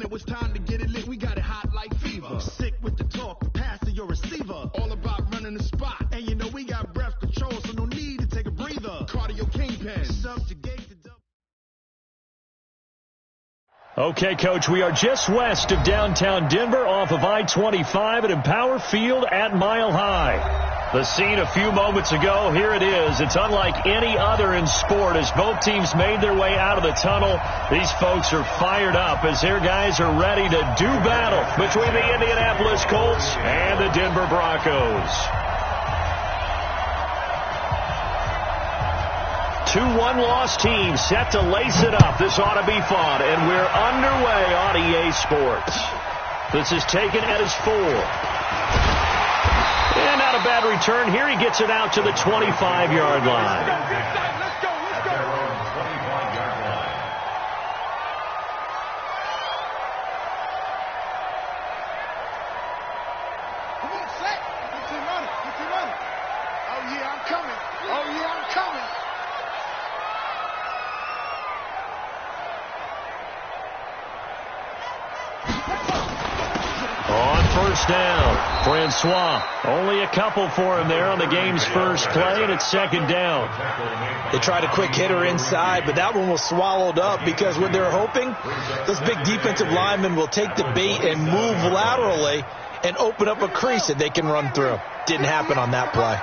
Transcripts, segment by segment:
When it was time to get it lit, we got it hot like fever. Sick with the talk, pass to your receiver. All about running the spot. And you know we got breath control, so no need to take a breather. Cardio kingpin, subjugate the double. Okay, Coach, we are just west of downtown Denver off of I-25 at Empower Field at Mile High. The scene a few moments ago, here it is. It's unlike any other in sport as both teams made their way out of the tunnel. These folks are fired up as their guys are ready to do battle between the Indianapolis Colts and the Denver Broncos. 2 one-loss teams set to lace it up. This ought to be fun, and we're underway on EA Sports. This is taken at his 4. And not a bad return here. He gets it out to the 25-yard line. Let's go. Come on, set. Get your running. Oh, yeah, I'm coming. On first down, Francois. Only a couple for him there on the game's first play, and it's second down. They tried a quick hitter inside, but that one was swallowed up because what they're hoping, those big defensive linemen will take the bait and move laterally and open up a crease that they can run through. Didn't happen on that play.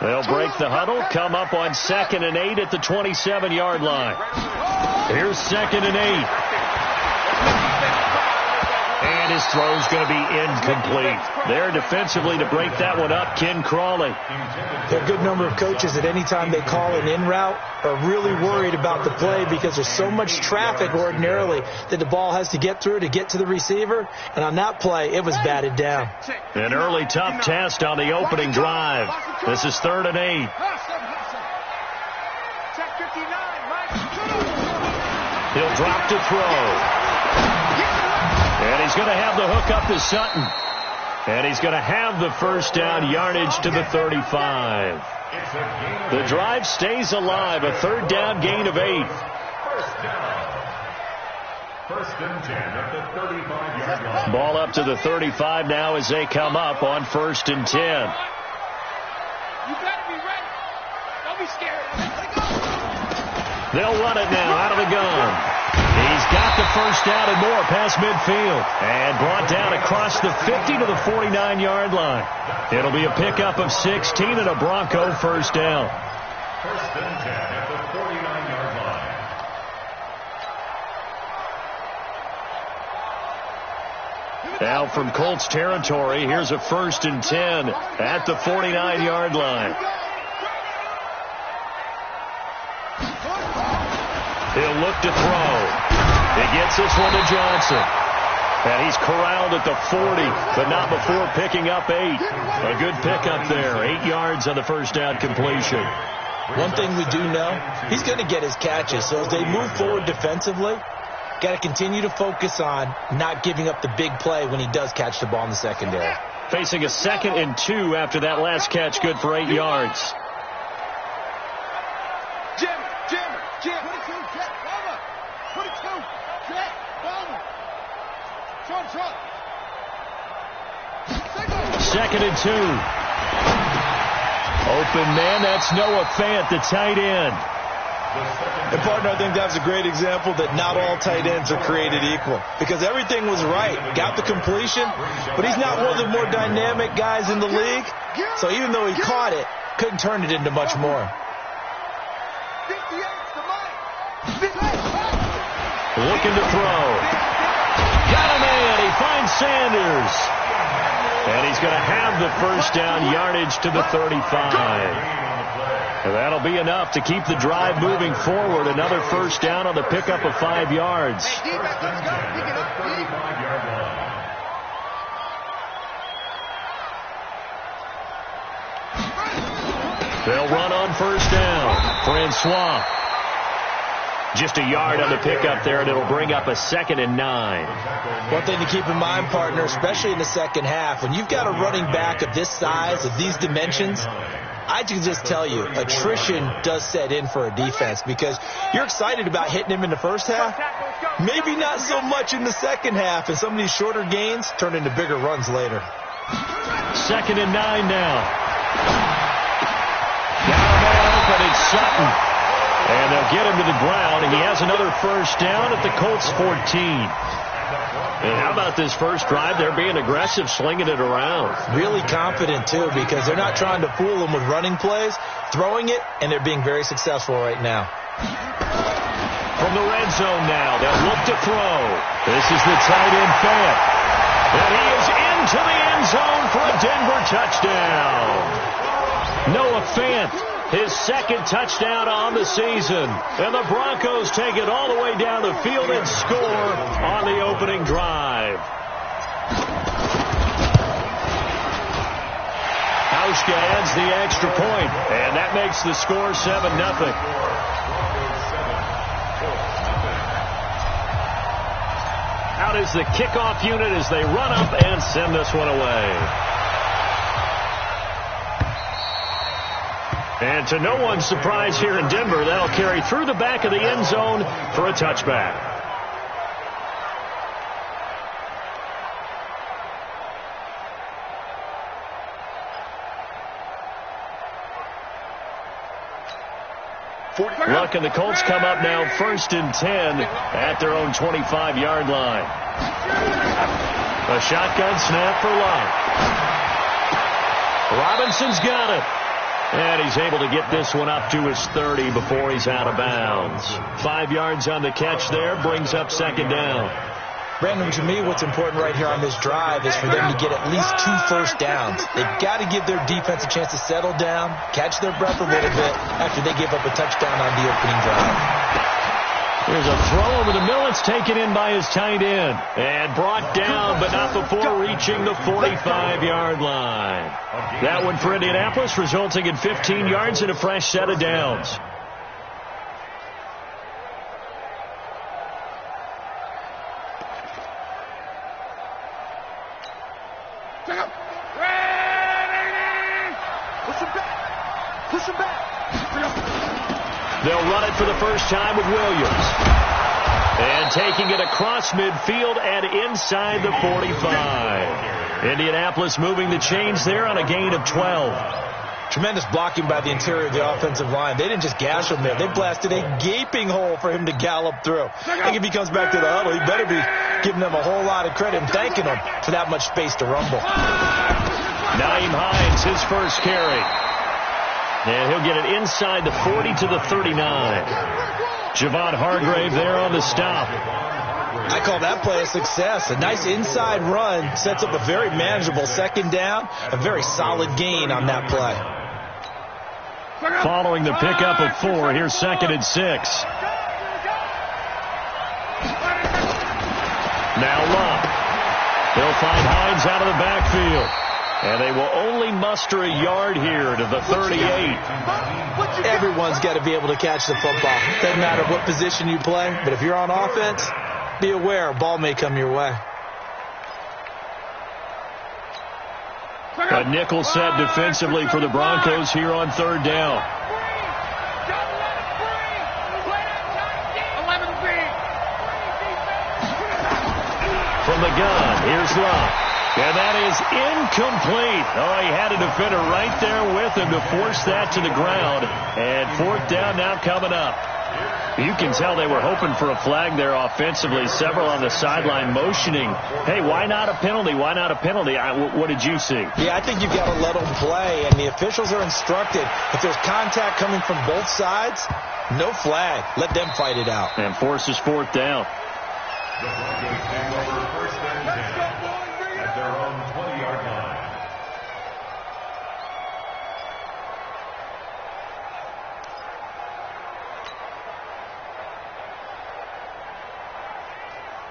They'll break the huddle, come up on 2nd and 8 at the 27-yard line. Here's 2nd and 8. And his throw's going to be incomplete. There defensively to break that one up, Ken Crawley. There are a good number of coaches that any time they call an in route are really worried about the play because there's so much traffic ordinarily that the ball has to get through to get to the receiver. And on that play, it was batted down. An early tough test on the opening drive. This is 3rd and 8. He'll drop to throw. And he's going to have the hook up to Sutton. And he's going to have the first down yardage to the 35. The drive stays alive. A 3rd down gain of 8. First and 10 at the 35-yard line. Ball up to the 35 now as they come up on 1st and 10. You better be ready. Don't be scared. They'll run it now out of the gun. He's got the first down and more past midfield. And brought down across the 50 to the 49-yard line. It'll be a pickup of 16 and a Bronco first down. First and 10 at the 49-yard line. Now from Colts territory, here's a 1st and 10 at the 49-yard line. He'll look to throw. He gets this one to Johnson. And he's corralled at the 40, but not before picking up 8. A good pickup there. 8 yards on the first down completion. One thing we do know, he's going to get his catches. So as they move forward defensively, got to continue to focus on not giving up the big play when he does catch the ball in the secondary. Facing a 2nd and 2 after that last catch, good for 8 yards. Jim. 22, Jet, Bomber. 22, Jet, Bomber. Short. 2nd and 2. Open man, that's Noah Fant, the tight end. And, partner, I think that's a great example that not all tight ends are created equal. Because everything was right. Got the completion, but he's not one of the more dynamic guys in the league. So even though he caught it, couldn't turn it into much more. Looking to throw. Got a man. He finds Sanders. And he's going to have the first down yardage to the 35. And that'll be enough to keep the drive moving forward. Another first down on the pickup of 5 yards. They'll run on first down. Francois. Just a yard on the pickup there, and it'll bring up a 2nd and 9. One thing to keep in mind, partner, especially in the second half, when you've got a running back of this size, of these dimensions, I can just tell you, attrition does set in for a defense because you're excited about hitting him in the first half. Maybe not so much in the second half, and some of these shorter gains turn into bigger runs later. 2nd and 9 now. Got a man open, it's Sutton. And they'll get him to the ground, and he has another first down at the Colts 14. And how about this first drive? They're being aggressive, slinging it around. Really confident, too, because they're not trying to fool them with running plays, throwing it, and they're being very successful right now. From the red zone now, they'll look to throw. This is the tight end, Fant. And he is into the end zone for a Denver touchdown. Noah Fant, his 2nd touchdown on the season. And the Broncos take it all the way down the field and score on the opening drive. Hauschka adds the extra point, and that makes the score 7-0. Out is the kickoff unit as they run up and send this one away. And to no one's surprise here in Denver, that'll carry through the back of the end zone for a touchback. Luck and the Colts come up now 1st and 10 at their own 25-yard line. A shotgun snap for Luck. Robinson's got it. And he's able to get this one up to his 30 before he's out of bounds. 5 yards on the catch there, brings up 2nd down. Brandon, to me, what's important right here on this drive is for them to get at least 2 first downs. They've got to give their defense a chance to settle down, catch their breath a little bit after they give up a touchdown on the opening drive. Here's a throw over the middle. It's taken in by his tight end. And brought down, but not before reaching the 45-yard line. That one for Indianapolis, resulting in 15 yards and a fresh set of downs. They'll run it for the first time with Williams. And taking it across midfield and inside the 45. Indianapolis moving the chains there on a gain of 12. Tremendous blocking by the interior of the offensive line. They didn't just gash him there. They blasted a gaping hole for him to gallop through. I think if he comes back to the huddle, he better be giving them a whole lot of credit and thanking them for that much space to rumble. Nyheim Hines, his first carry. And he'll get it inside the 40 to the 39. Javon Hargrave there on the stop. I call that play a success. A nice inside run sets up a very manageable 2nd down. A very solid gain on that play. Following the pickup of 4, here's 2nd and 6. Now Luck. He'll find Hines out of the backfield. And they will only muster a yard here to the 38. Everyone's got to be able to catch the football. Doesn't matter what position you play, but if you're on offense, be aware a ball may come your way. A nickel set defensively for the Broncos here on 3rd down. From the gun, here's Luck. And that is incomplete. Oh, he had a defender right there with him to force that to the ground. And 4th down now coming up. You can tell they were hoping for a flag there offensively. Several on the sideline motioning, hey, why not a penalty? Why not a penalty? What did you see? Yeah, I think you've got to let them play. And the officials are instructed, if there's contact coming from both sides, no flag. Let them fight it out. And forces 4th down. The Broncos take over 1st and 10 at their own 20-yard line.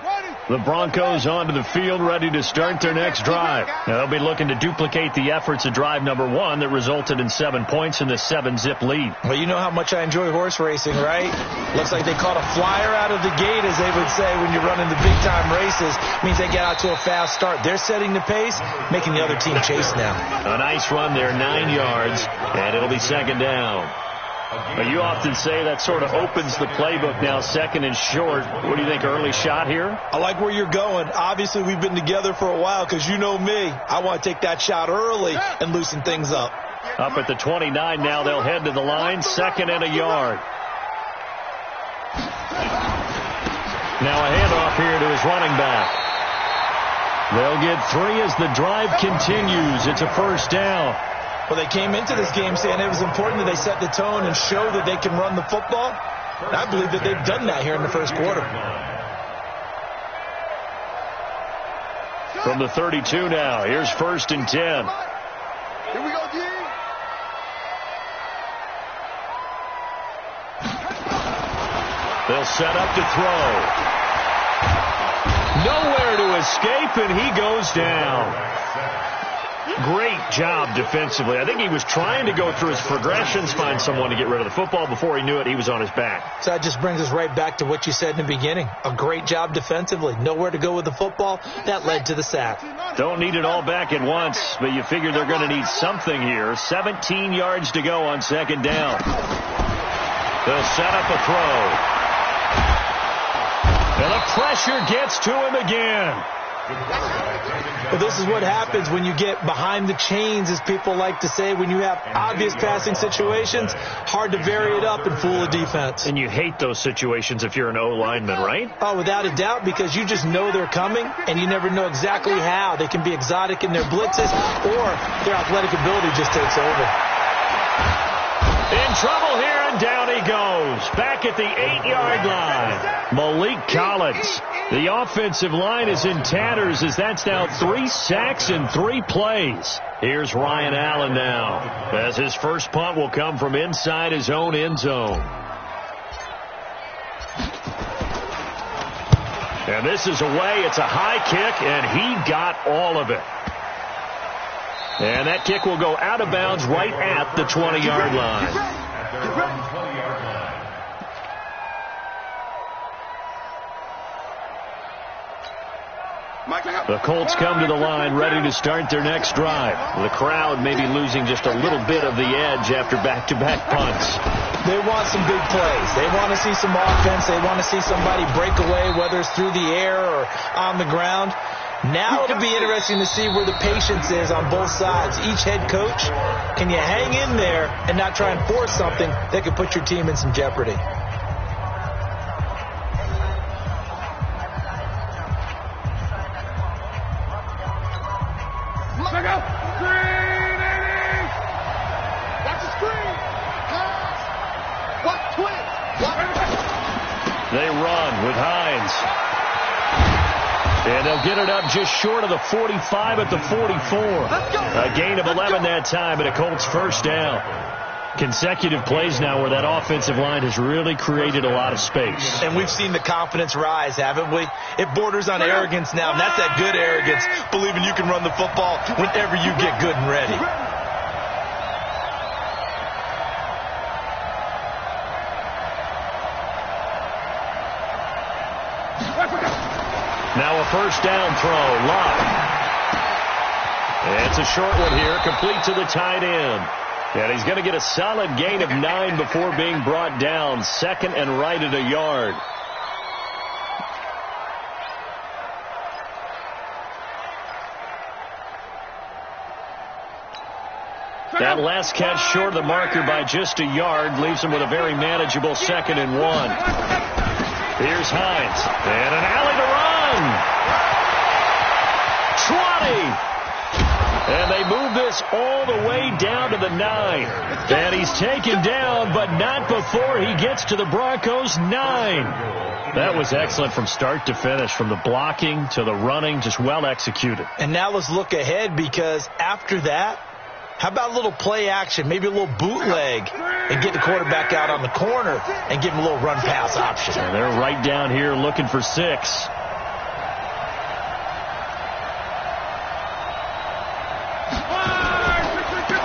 Ready. The Broncos onto the field, ready to start their next drive. Now, they'll be looking to duplicate the efforts of drive number 1 that resulted in 7 points in the 7-zip lead. Well, you know how much I enjoy horse racing, right? Looks like they caught a flyer out of the gate, as they would say when you're running the big-time races. Means they get out to a fast start. They're setting the pace, making the other team chase now. A nice run there, 9 yards, and it'll be second down. But you often say that sort of opens the playbook now, second and short. What do you think, early shot here? I like where you're going. Obviously, we've been together for a while because you know me. I want to take that shot early and loosen things up. Up at the 29 now, they'll head to the line, second and a yard. Now a handoff here to his running back. They'll get 3 as the drive continues. It's a first down. Well, they came into this game saying it was important that they set the tone and show that they can run the football. And I believe that they've done that here in the first quarter. From the 32 now, here's first and 10. Here we go, G. They'll set up to throw. Nowhere to escape, and he goes down. Great job defensively. I think he was trying to go through his progressions, find someone to get rid of the football. Before he knew it, he was on his back. So that just brings us right back to what you said in the beginning. A great job defensively. Nowhere to go with the football. That led to the sack. Don't need it all back at once, but you figure they're going to need something here. 17 yards to go on second down. They'll set up a throw. And the pressure gets to him again. Well, this is what happens when you get behind the chains, as people like to say. When you have obvious passing situations, hard to vary it up and fool a defense. And you hate those situations if you're an O-lineman, right? Oh, without a doubt, because you just know they're coming, and you never know exactly how. They can be exotic in their blitzes, or their athletic ability just takes over. In trouble here, and down he goes. Back at the 8-yard line. Malik Collins. The offensive line is in tatters, as that's now 3 sacks in 3 plays. Here's Ryan Allen now, as his first punt will come from inside his own end zone. And this is away. It's a high kick, and he got all of it. And that kick will go out of bounds right at the 20-yard line. The Colts come to the line ready to start their next drive. The crowd may be losing just a little bit of the edge after back-to-back punts. They want some big plays. They want to see some offense. They want to see somebody break away, whether it's through the air or on the ground. Now it'll be interesting to see where the patience is on both sides. Each head coach, can you hang in there and not try and force something that could put your team in some jeopardy? Look out! Screen, Eddie! Watch the screen! Pass! What? Twin! What? They run with Hines. And they'll get it up just short of the 45 at the 44. A gain of 11 that time, and a Colts first down. Consecutive plays now where that offensive line has really created a lot of space. And we've seen the confidence rise, haven't we? It borders on arrogance now, and that's that good arrogance, believing you can run the football whenever you get good and ready. Now a first down throw, Lott. It's a short one here, complete to the tight end. And he's going to get a solid gain of 9 before being brought down. Second and right at a yard. That last catch short of the marker by just a yard leaves him with a very manageable 2nd and 1. Here's Hines. And an alley to run. 20. And they move this all the way down to the 9. And he's taken down, but not before he gets to the Broncos' 9. That was excellent from start to finish, from the blocking to the running, just well executed. And now let's look ahead, because after that, how about a little play action, maybe a little bootleg, and get the quarterback out on the corner and give him a little run-pass option. And they're right down here looking for 6.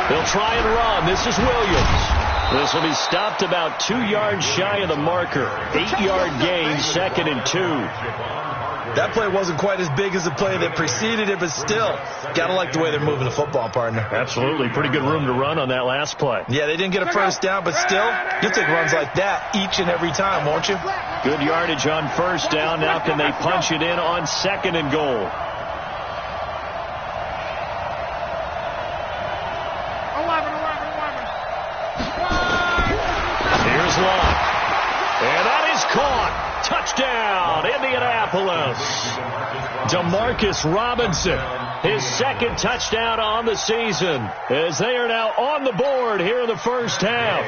They'll try and run. This is Williams. This will be stopped about 2 yards shy of the marker. 8-yard gain, 2nd and 2. That play wasn't quite as big as the play that preceded it, but still, got to like the way they're moving the football, partner. Absolutely. Pretty good room to run on that last play. Yeah, they didn't get a first down, but still, you'll take runs like that each and every time, won't you? Good yardage on first down. Now can they punch it in on 2nd and goal? Here's Locke. And that is caught. Touchdown, Indianapolis. Demarcus Robinson, his 2nd touchdown on the season, as they are now on the board here in the first half.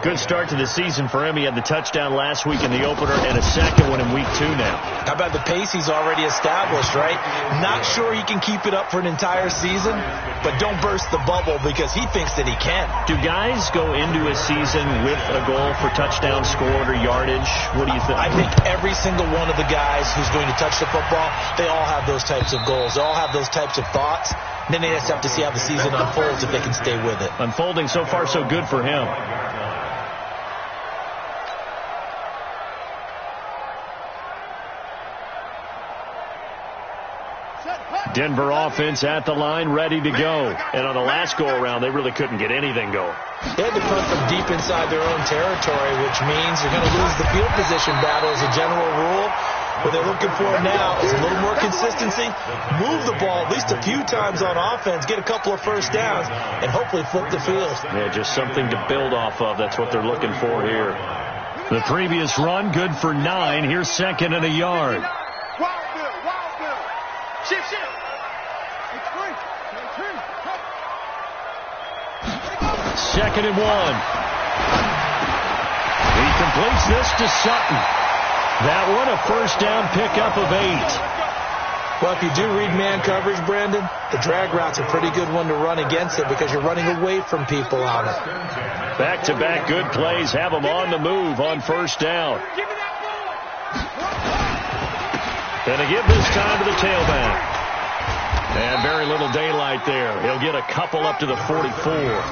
Good start to the season for him. He had the touchdown last week in the opener and a 2nd one in week 2 now. How about the pace he's already established, right? Not sure he can keep it up for an entire season, but don't burst the bubble because he thinks that he can. Do guys go into a season with a goal for touchdown scored or yardage? What do you think? I think every single one of the guys who's going to touch the football, they all have those types of goals. They all have those types of thoughts. Then they just have to see how the season unfolds if they can stay with it. Unfolding so far so good for him. Denver offense at the line, ready to go. And on the last go-around, they really couldn't get anything going. They had to punt from deep inside their own territory, which means they're going to lose the field position battle as a general rule. What they're looking for now is a little more consistency, move the ball at least a few times on offense, get a couple of first downs, and hopefully flip the field. Yeah, just something to build off of. That's what they're looking for here. The previous run, good for 9. Here's 2nd and a yard. Shift. 2nd and 1. He completes this to Sutton. That one a first down pickup of 8. Well, if you do read man coverage, Brandon, the drag route's a pretty good one to run against it because you're running away from people on it. Back-to-back good plays have them on the move on first down. Gonna give this time to the tailback. And very little daylight there. He'll get a couple up to the 44.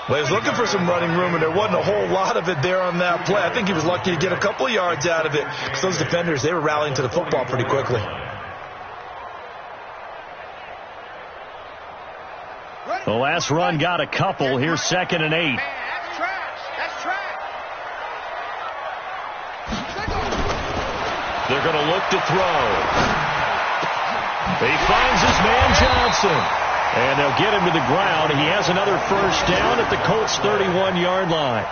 Well, he was looking for some running room, and there wasn't a whole lot of it there on that play. I think he was lucky to get a couple of yards out of it because those defenders, they were rallying to the football pretty quickly. The last run got a couple. Here's 2nd and 8. That's trash. They're going to look to throw. He finds his man Johnson. And they'll get him to the ground. He has another first down at the Colts' 31-yard line.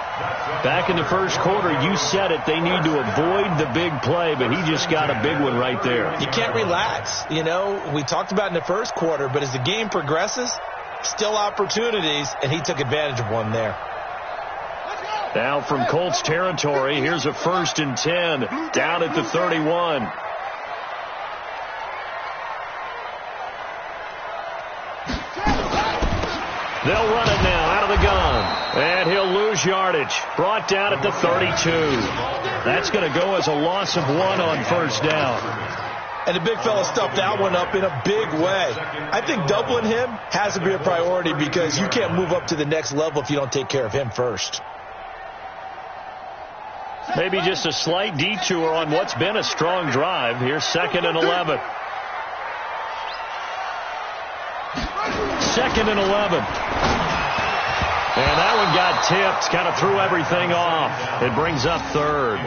Back in the first quarter, you said it, they need to avoid the big play, but he just got a big one right there. You can't relax. You know, we talked about in the first quarter, but as the game progresses, still opportunities, and he took advantage of one there. Now from Colts territory, here's a 1st and 10 down at the 31. They'll run it now out of the gun. And he'll lose yardage. Brought down at the 32. That's going to go as a loss of 1 on first down. And the big fella stuffed that one up in a big way. I think doubling him has to be a priority because you can't move up to the next level if you don't take care of him first. Maybe just a slight detour on what's been a strong drive. Here's 2nd and 11. 2nd and 11. And that one got tipped. Kind of threw everything off. It brings up 3rd.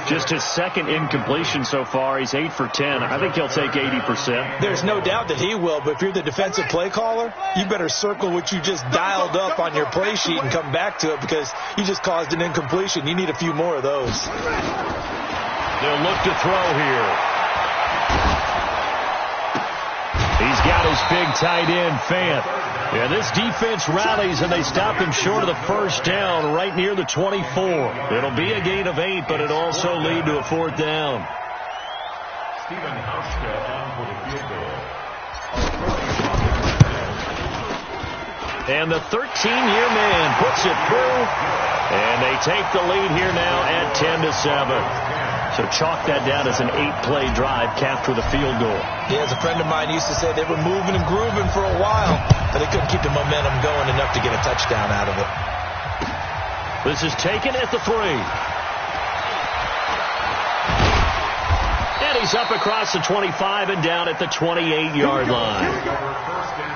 Just his 2nd incompletion so far. He's 8 for 10. I think he'll take 80%. There's no doubt that he will, but if you're the defensive play caller, you better circle what you just dialed up on your play sheet and come back to it because you just caused an incompletion. You need a few more of those. They'll look to throw here. He's got his big tight end, Fant. Yeah, this defense rallies, and they stop him short of the first down right near the 24. It'll be a gain of 8, but it'll also lead to a 4th down. Stephen Hauska on for the field goal. And the 13-year man puts it through, and they take the lead here now at 10-7. So chalk that down as an 8-play drive capped with a field goal. Yeah, as a friend of mine used to say, they were moving and grooving for a while, but they couldn't keep the momentum going enough to get a touchdown out of it. This is taken at the 3. And he's up across the 25 and down at the 28-yard line.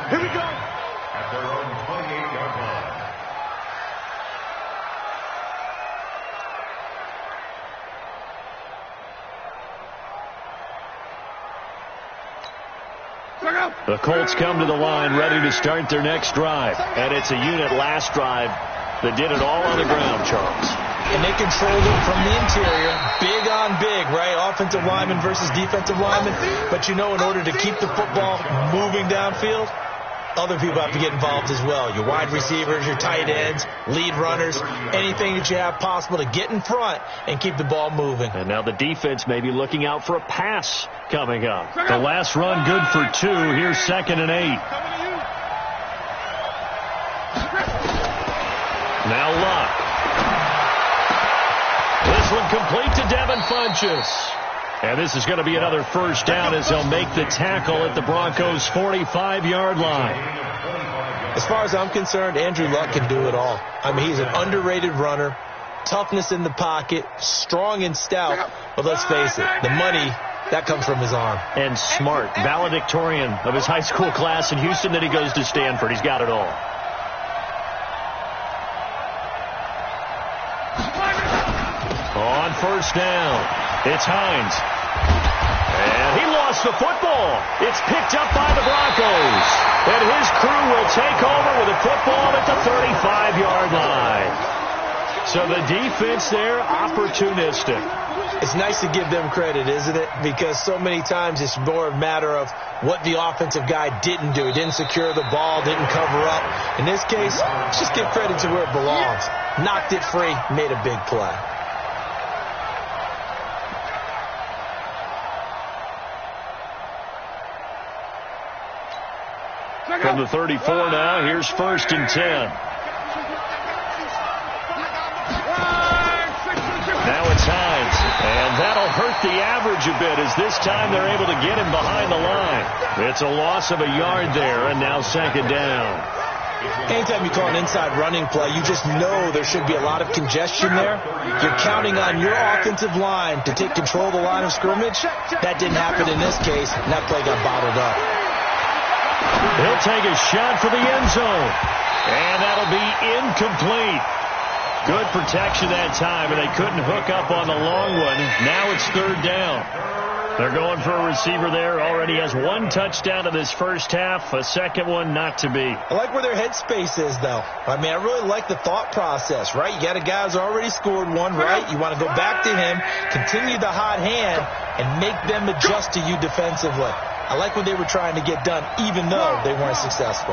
Here we go. At their own 28-yard line. The Colts come to the line ready to start their next drive. And it's a unit last drive that did it all on the ground, Charles. And they controlled it from the interior. Big on big, right? Offensive lineman versus defensive lineman. But you know, in order to keep the football moving downfield, other people have to get involved as well. Your wide receivers, your tight ends, lead runners, anything that you have possible to get in front and keep the ball moving. And now the defense may be looking out for a pass coming up. The last run good for 2. Here's 2nd and 8. Now Luck. This one complete to Devin Funchess. And this is going to be another first down as they'll make the tackle at the Broncos' 45-yard line. As far as I'm concerned, Andrew Luck can do it all. I mean, he's an underrated runner, toughness in the pocket, strong and stout. But let's face it, the money, that comes from his arm. And smart, valedictorian of his high school class in Houston. Then he goes to Stanford. He's got it all. On first down, it's Hines. And he lost the football. It's picked up by the Broncos. And his crew will take over with a football at the 35-yard line. So the defense there, opportunistic. It's nice to give them credit, isn't it? Because so many times it's more a matter of what the offensive guy didn't do. He didn't secure the ball, didn't cover up. In this case, just give credit to where it belongs. Knocked it free, made a big play. From the 34 now, here's 1st and 10. Now it's Hines, and that'll hurt the average a bit as this time they're able to get him behind the line. It's a loss of a yard there, and now 2nd down. Anytime you call an inside running play, you just know there should be a lot of congestion there. You're counting on your offensive line to take control of the line of scrimmage. That didn't happen in this case, and that play got bottled up. He'll take a shot for the end zone. And that'll be incomplete. Good protection that time, and they couldn't hook up on the long one. Now it's 3rd down. They're going for a receiver there. Already has 1 touchdown in this first half. A second one not to be. I like where their headspace is, though. I mean, I really like the thought process, right? You got a guy who's already scored 1, right? You want to go back to him, continue the hot hand, and make them adjust to you defensively. I like what they were trying to get done, even though they weren't successful.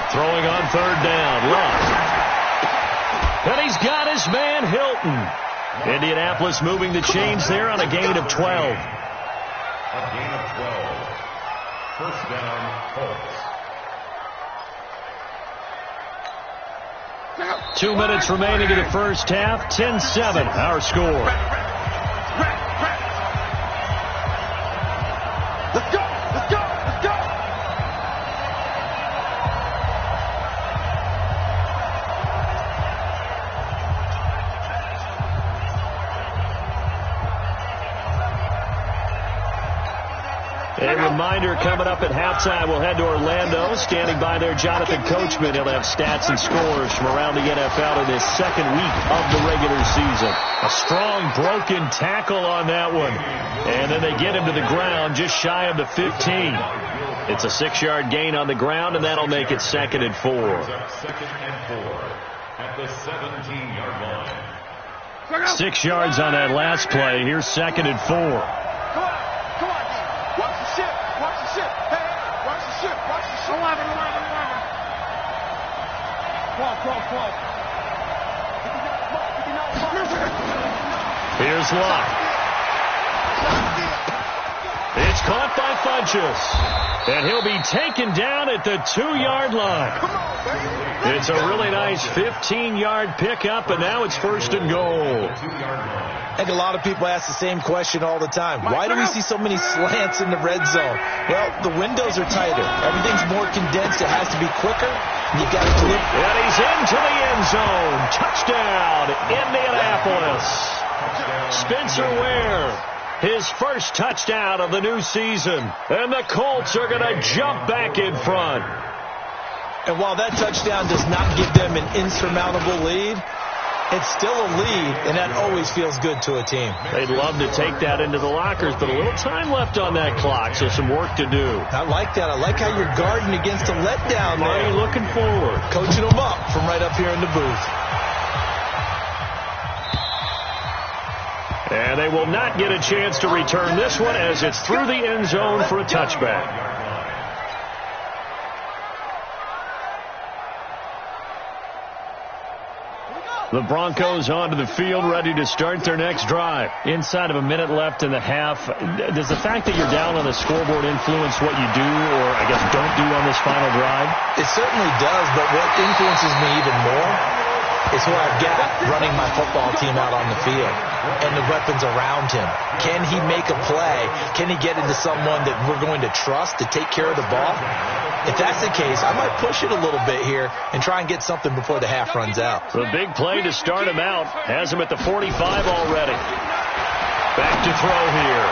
Throwing on 3rd down, Luck. And he's got his man Hilton. Indianapolis moving the chains there on a gain of 12. A gain of 12. First down, Colts. 2 minutes remaining in the first half. 10-7, our score. Let's go! Let's go! Let's go! A reminder coming up at halftime, we'll head to Orlando. Standing by there, Jonathan Coachman. He'll have stats and scores from around the NFL in this second week of the regular season. A strong broken tackle on that one. And then they get him to the ground just shy of the 15. It's a 6-yard gain on the ground, and that'll make it 2nd and 4. 2nd and 4 at the 17-yard line. 6 yards on that last play. Here's 2nd and 4. Here's Luck. It's caught by bunches. And he'll be taken down at the 2-yard line. It's a really nice 15-yard pickup, and now it's 1st and goal. I think a lot of people ask the same question all the time. Why do we see so many slants in the red zone? Well, the windows are tighter. Everything's more condensed. It has to be quicker. You got to deliver. And he's into the end zone. Touchdown, Indianapolis. Spencer Ware, his first touchdown of the new season. And the Colts are going to jump back in front. And while that touchdown does not give them an insurmountable lead, it's still a lead, and that always feels good to a team. They'd love to take that into the lockers, but a little time left on that clock, so some work to do. I like that. I like how you're guarding against a letdown there. Looking forward. Coaching them up from right up here in the booth. And they will not get a chance to return this one as it's through the end zone for a touchback. The Broncos onto the field, ready to start their next drive. Inside of a minute left in the half. Does the fact that you're down on the scoreboard influence what you do, or I guess don't do on this final drive? It certainly does, but what influences me even more is who I've got running my football team out on the field and the weapons around him. Can he make a play? Can he get into someone that we're going to trust to take care of the ball? If that's the case, I might push it a little bit here and try and get something before the half runs out. The big play to start him out has him at the 45 already. Back to throw here.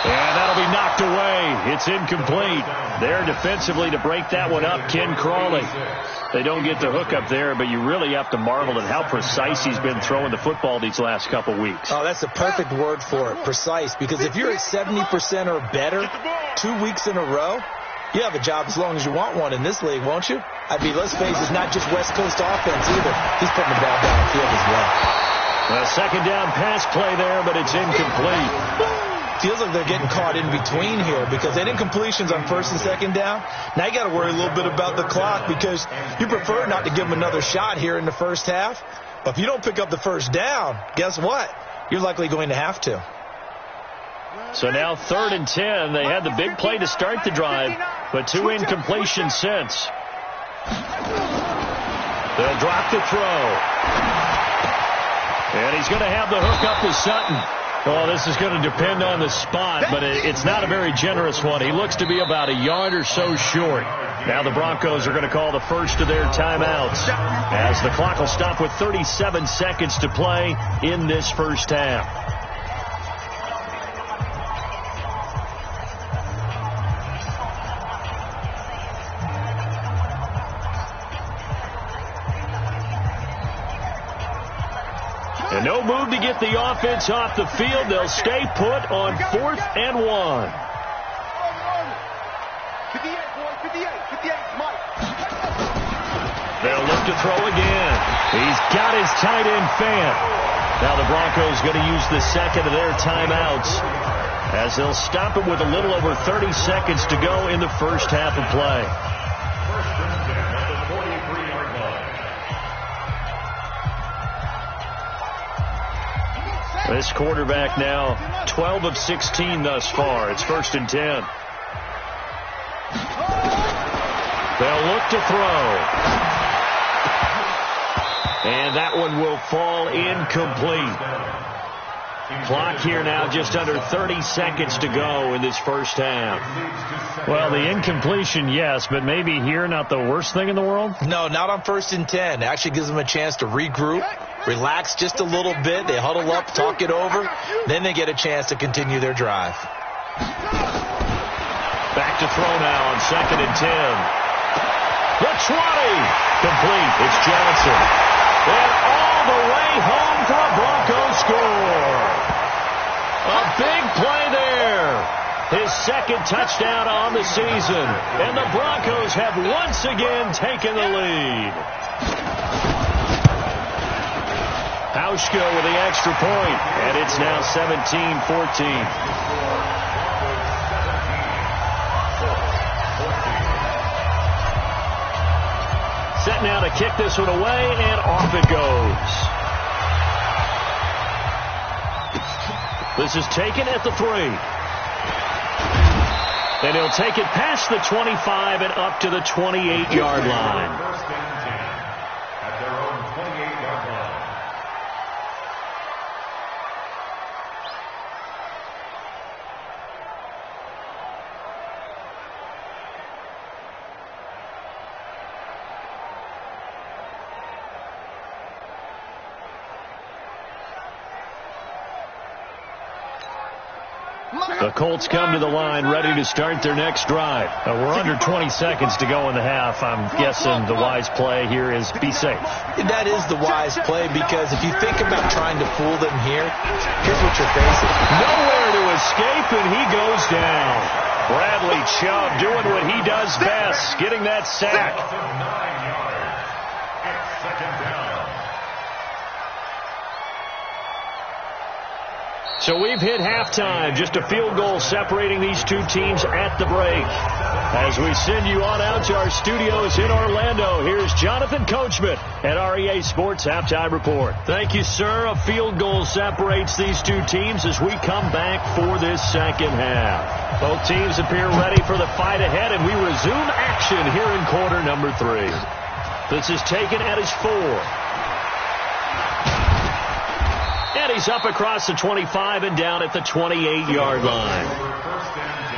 And that'll be knocked away. It's incomplete. There defensively to break that one up, Ken Crawley. They don't get the hook up there, but you really have to marvel at how precise he's been throwing the football these last couple weeks. Oh, that's the perfect word for it, precise. Because if you're at 70% or better 2 weeks in a row, you have a job as long as you want one in this league, won't you? I mean, let's face it, it's not just West Coast offense either. He's putting the ball downfield as well. A second down pass play there, but it's incomplete. Feels like they're getting caught in between here because they didn't incompletions on 1st and 2nd down. Now you got to worry a little bit about the clock because you prefer not to give them another shot here in the first half. But if you don't pick up the first down, guess what? You're likely going to have to. So now 3rd and 10. They had the big play to start the drive, but 2 incompletions since. They'll drop the throw. And he's going to have the hook up with Sutton. Oh, this is going to depend on the spot, but it's not a very generous one. He looks to be about a yard or so short. Now the Broncos are going to call the first of their timeouts as the clock will stop with 37 seconds to play in this first half. And no move to get the offense off the field. They'll stay put on 4th and 1. 58, Mike. They'll look to throw again. He's got his tight end fan. Now the Broncos going to use the second of their timeouts as they'll stop it with a little over 30 seconds to go in the first half of play. This quarterback now 12 of 16 thus far. It's 1st and 10. They'll look to throw. And that one will fall incomplete. Clock here now just under 30 seconds to go in this first half. Well, the incompletion, yes, but maybe here not the worst thing in the world? No, not on 1st and 10. It actually gives them a chance to regroup, relax just a little bit. They huddle up, talk it over. Then they get a chance to continue their drive. Back to throw now on 2nd and 10. The 20. Complete. It's Johnson. And all the way home for a Broncos score. A big play there. His second touchdown on the season. And the Broncos have once again taken the lead. Hauschka with the extra point. And it's now 17-14. Set now to kick this one away, and off it goes. This is taken at the 3. And he'll take it past the 25 and up to the 28-yard line. First and 10 at their own 28-yard line. The Colts come to the line ready to start their next drive. We're under 20 seconds to go in the half. I'm guessing the wise play here is be safe. That is the wise play, because if you think about trying to fool them here, here's what you're facing. Nowhere to escape, and he goes down. Bradley Chubb doing what he does best, getting that sack. 9 yards. It's second down. So we've hit halftime, just a field goal separating these two teams at the break. As we send you on out to our studios in Orlando, here's Jonathan Coachman at REA Sports Halftime Report. Thank you, sir. A field goal separates these two teams as we come back for this second half. Both teams appear ready for the fight ahead, and we resume action here in quarter number 3. This is taken at his 4. And he's up across the 25 and down at the 28-yard line.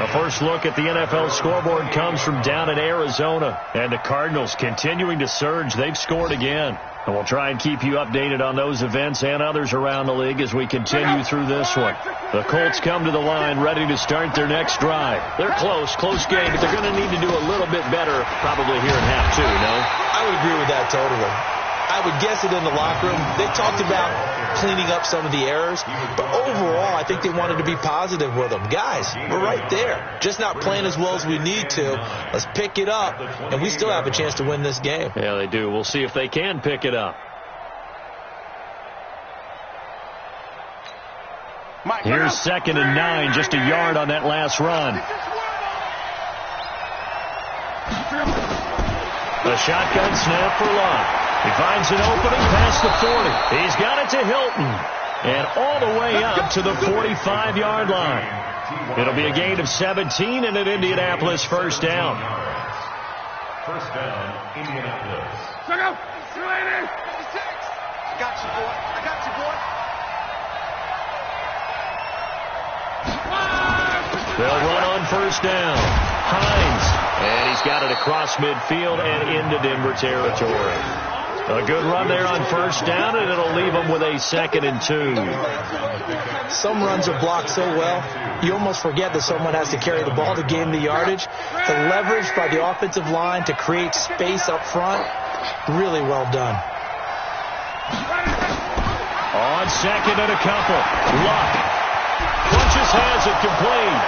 A first look at the NFL scoreboard comes from down in Arizona. And the Cardinals continuing to surge. They've scored again. And we'll try and keep you updated on those events and others around the league as we continue through this one. The Colts come to the line ready to start their next drive. They're close game, but they're going to need to do a little bit better probably here in half 2, no? I would agree with that totally. I would guess it in the locker room. They talked about cleaning up some of the errors, but overall, I think they wanted to be positive with them. Guys, we're right there. Just not playing as well as we need to. Let's pick it up, and we still have a chance to win this game. Yeah, they do. We'll see if they can pick it up. Here's 2nd and 9, just a yard on that last run. The shotgun snap for Lott. He finds an opening past the 40. He's got it to Hilton. And all the way up to the 45-yard line. It'll be a gain of 17 and an Indianapolis first down. First down, Indianapolis. Got you, boy. I got you, boy. They'll run on first down. Hines. And he's got it across midfield and into Denver territory. A good run there on first down, and it'll leave them with a 2nd and 2. Some runs are blocked so well, you almost forget that someone has to carry the ball to gain the yardage. The leverage by the offensive line to create space up front, really well done. On 2nd and a couple. Luck. Bunches has it complete.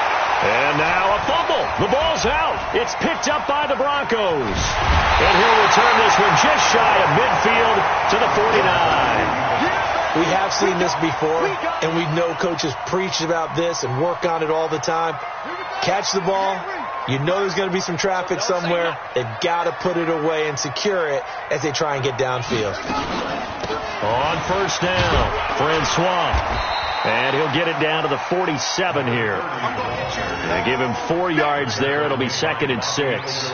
And now a fumble. The ball's out. It's picked up by the Broncos. And he'll return this one just shy of midfield to the 49. We have seen this before, and we know coaches preach about this and work on it all the time. Catch the ball. You know there's going to be some traffic somewhere. They've got to put it away and secure it as they try and get downfield. On first down, Francois. And he'll get it down to the 47 here. They give him 4 yards there. It'll be 2nd and 6.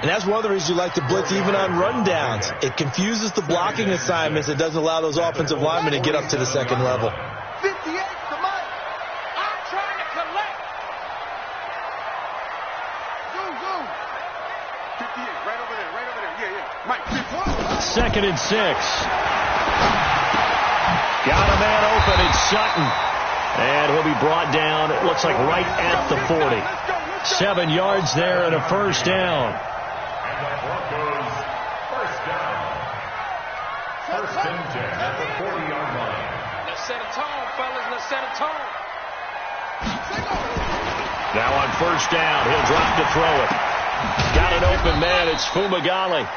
And that's one of the reasons you like to blitz even on rundowns. It confuses the blocking assignments. It doesn't allow those offensive linemen to get up to the second level. 58 to Mike. I'm trying to collect. Zoom. 58, right over there. Yeah. Mike, 2nd and 6. Got a man open. It's Sutton. And he'll be brought down, it looks like right at the 40. 7 yards there and a first down. And the Broncos first down. 1st and 10 at the 40-yard line. Now set a tone, fellas. Now set a tone. Now on first down, he'll drop to throw it. Got an open man. It's Fumagalli.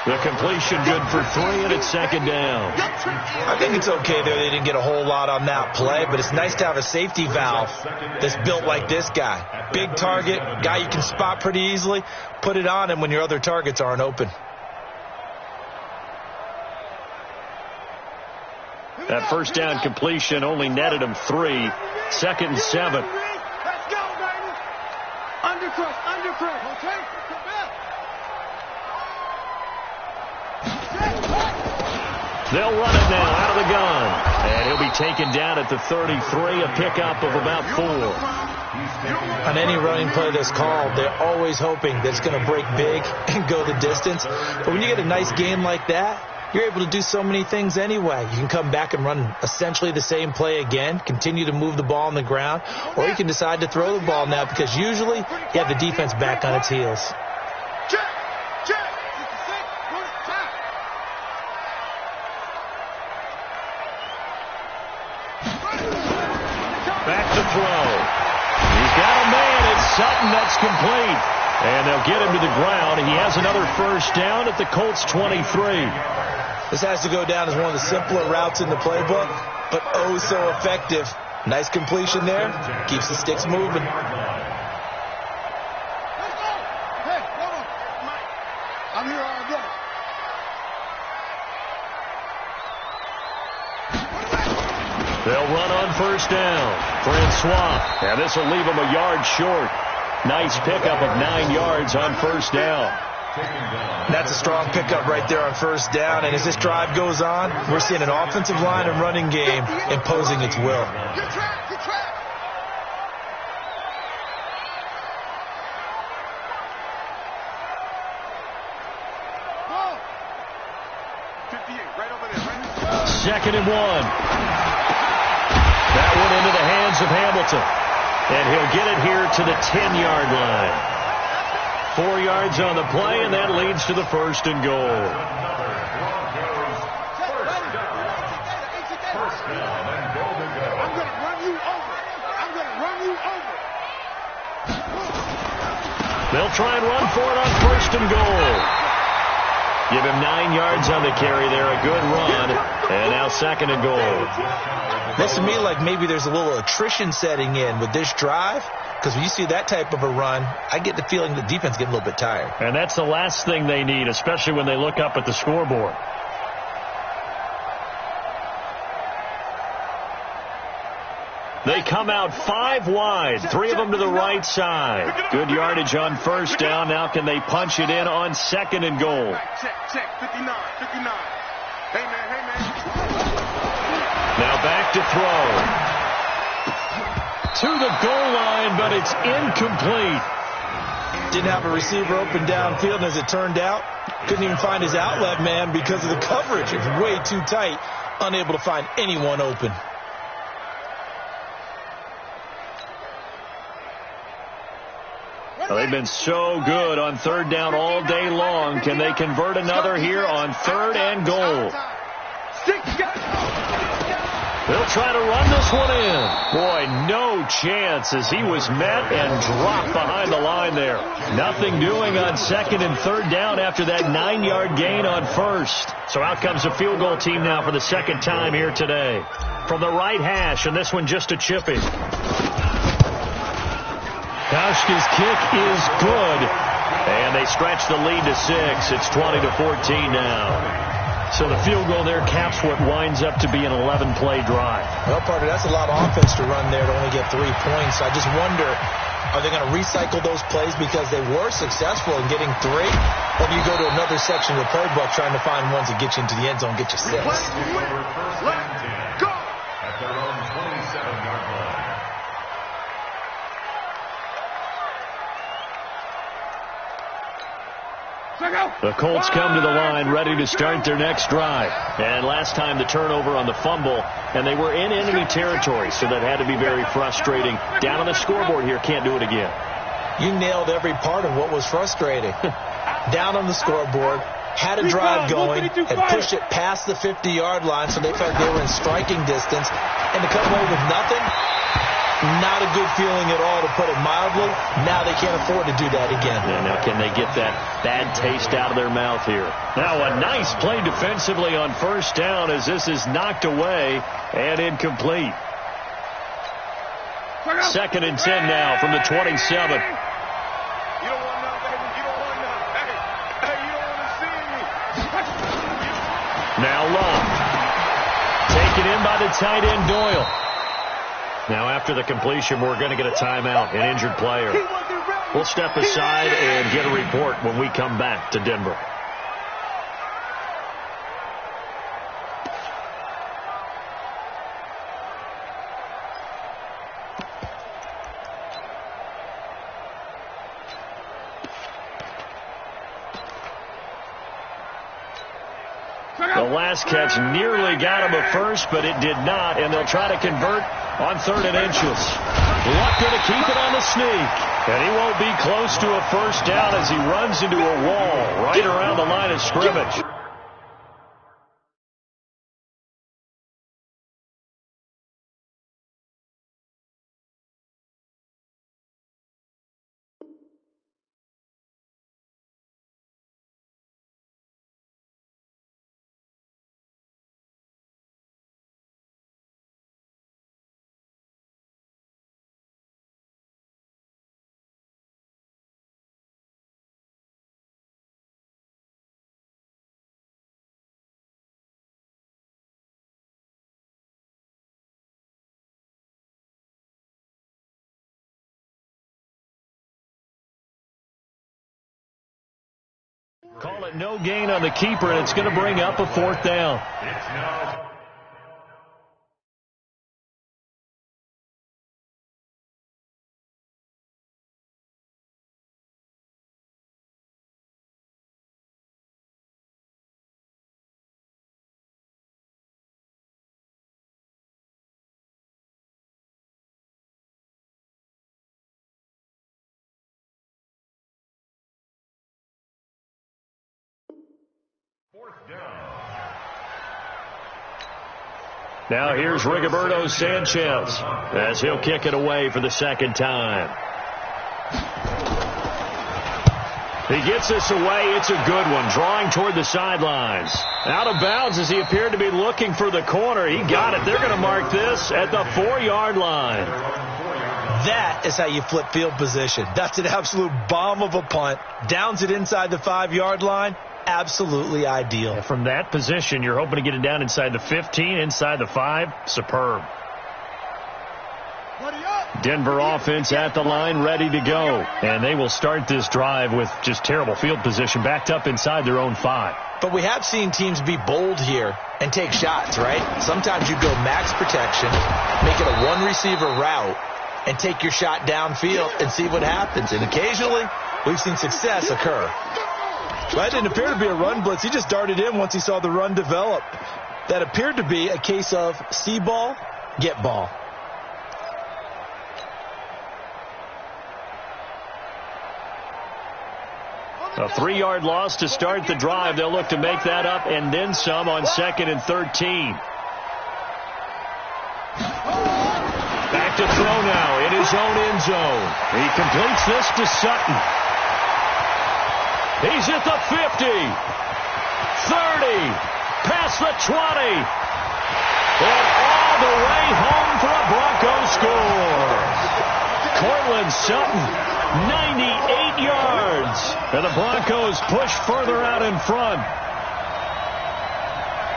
The completion good for 3, and it's 2nd down. I think it's okay there. They didn't get a whole lot on that play, but it's nice to have a safety valve that's built like this guy. Big target, guy you can spot pretty easily. Put it on him when your other targets aren't open. That first down completion only netted him 3. 2nd and 7. They'll run it now out of the gun. And he'll be taken down at the 33, a pickup of about 4. On any running play that's called, they're always hoping that it's going to break big and go the distance. But when you get a nice game like that, you're able to do so many things anyway. You can come back and run essentially the same play again, continue to move the ball on the ground, or you can decide to throw the ball now because usually you have the defense back on its heels. Back to throw. He's got a man. It's Sutton. That's complete. And they'll get him to the ground. He has another first down at the Colts 23. This has to go down as one of the simpler routes in the playbook, but oh so effective. Nice completion there. Keeps the sticks moving. Hey, hold on. I'm here all day. They'll run on first down. Francois. And this will leave him a yard short. Nice pickup of 9 yards on first down. That's a strong pickup right there on first down. And as this drive goes on, we're seeing an offensive line and running game imposing its will. Good track, good track. Whoa. 58, right over there, right? 2nd and 1. That one into the hands of Hamilton. And he'll get it here to the 10-yard line. 4 yards on the play, and that leads to the 1st and goal. Broncos first down and goal to go. I'm going to run you over. I'm going to run you over. They'll try and run for it on 1st and goal. Give him 9 yards on the carry there. A good run. And now 2nd and goal. Looks to me like maybe there's a little attrition setting in with this drive, because when you see that type of a run, I get the feeling the defense getting a little bit tired. And that's the last thing they need, especially when they look up at the scoreboard. They come out 5 wide, 3 of them to the right side. Good yardage on first down. Now can they punch it in on 2nd and goal? Check, 59. Hey, man. Now back to throw. To the goal line, but it's incomplete. Didn't have a receiver open downfield, and as it turned out, couldn't even find his outlet man because of the coverage. It was way too tight, unable to find anyone open. Well, they've been so good on 3rd down all day long. Can they convert another here on 3rd and goal? They'll try to run this one in. Boy, no chance as he was met and dropped behind the line there. Nothing doing on 2nd and 3rd down after that 9-yard gain on 1st. So out comes a field goal team now for the 2nd time here today. From the right hash, and this one just a chippy. Kauschka's kick is good. And they stretch the lead to 6. It's 20-14 now. So the field goal there caps what winds up to be an 11-play drive. Well, partner, that's a lot of offense to run there to only get 3 points. I just wonder, are they going to recycle those plays because they were successful in getting 3? Or do you go to another section of the playbook trying to find ones that get you into the end zone, get you 6? Let's go! At their own 27-yard line. The Colts come to the line ready to start their next drive. And last time the turnover on the fumble, and they were in enemy territory, so that had to be very frustrating. Down on the scoreboard here, can't do it again. You nailed every part of what was frustrating. Down on the scoreboard, had a drive going, and pushed it past the 50-yard line, so they felt they were in striking distance. And to come away with nothing, not a good feeling at all, to put it mildly. Now they can't afford to do that again. Yeah, now can they get that bad taste out of their mouth here? Now a nice play defensively on first down as this is knocked away and incomplete. 2nd and 10 now from the 27. You don't want none, baby. You don't want none. Hey, you don't want to see me. Now Love. Taken in by the tight end Doyle. Now after the completion, we're going to get a timeout, an injured player. We'll step aside and get a report when we come back to Denver. The last catch nearly got him at first, but it did not, and they'll try to convert on 3rd and inches. Luck to keep it on the sneak, and he won't be close to a first down as he runs into a wall right around the line of scrimmage. Call it no gain on the keeper, and it's going to bring up a 4th down. It's now. Now here's Rigoberto Sanchez as he'll kick it away for the 2nd time. He gets this away. It's a good one, drawing toward the sidelines. Out of bounds as he appeared to be looking for the corner. He got it. They're going to mark this at the 4-yard line. That is how you flip field position. That's an absolute bomb of a punt. Downs it inside the 5-yard line. Absolutely ideal. And from that position, you're hoping to get it down inside the 15, inside the 5. Superb. Denver offense at the line, ready to go. And they will start this drive with just terrible field position, backed up inside their own 5. But we have seen teams be bold here and take shots, right? Sometimes you go max protection, make it a one-receiver route, and take your shot downfield and see what happens. And occasionally, we've seen success occur. That didn't appear to be a run blitz. He just darted in once he saw the run develop. That appeared to be a case of see ball, get ball. A 3-yard loss to start the drive. They'll look to make that up and then some on 2nd and 13. Back to throw now in his own end zone. He completes this to Sutton. He's at the 50, 30, past the 20, and all the way home for a Broncos score. Cortland Sutton, 98 yards, and the Broncos push further out in front.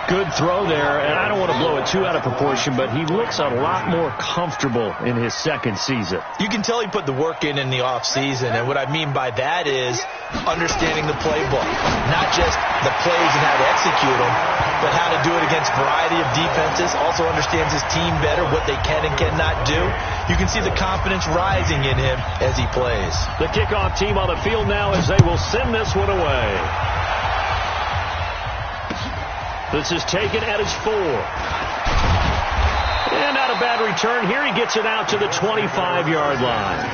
Good throw there, and I don't want to blow it too out of proportion, but he looks a lot more comfortable in his 2nd season. You can tell he put the work in the offseason, and what I mean by that is understanding the playbook. Not just the plays and how to execute them, but how to do it against a variety of defenses. Also understands his team better, what they can and cannot do. You can see the confidence rising in him as he plays. The kickoff team on the field now as they will send this one away. This is taken at his 4. And not a bad return here. He gets it out to the 25-yard line.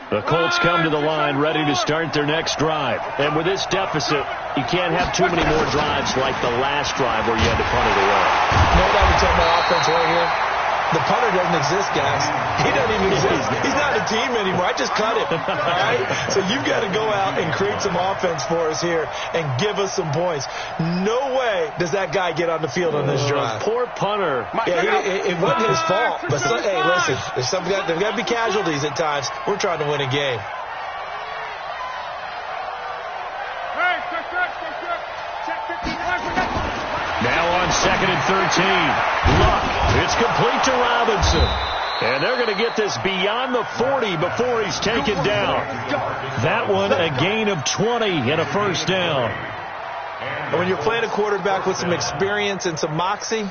The Colts come to the line ready to start their next drive. And with this deficit, you can't have too many more drives like the last drive where you had to punt it away. You know what I would tell my offense right here? The punter doesn't exist, guys. He doesn't even exist. He's not a team anymore. I just cut him. All right? So you've got to go out and create some offense for us here and give us some points. No way does that guy get on the field on this drive. Poor punter. Yeah, it wasn't his fault. But hey, listen, there's got to be casualties at times. We're trying to win a game. Hey, check. 13. Luck. It's complete to Robinson. And they're going to get this beyond the 40 before he's taken down. That one a gain of 20 and a first down. And when you're playing a quarterback with some experience and some moxie,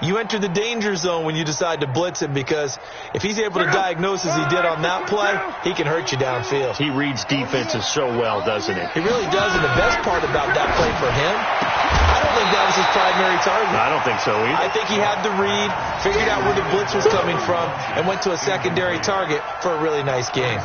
you enter the danger zone when you decide to blitz him, because if he's able to diagnose as he did on that play, he can hurt you downfield. He reads defenses so well, doesn't he? He really does, and the best part about that play for him, I don't think that was his primary target. I don't think so either. I think he had the read, figured out where the blitz was coming from, and went to a secondary target for a really nice game.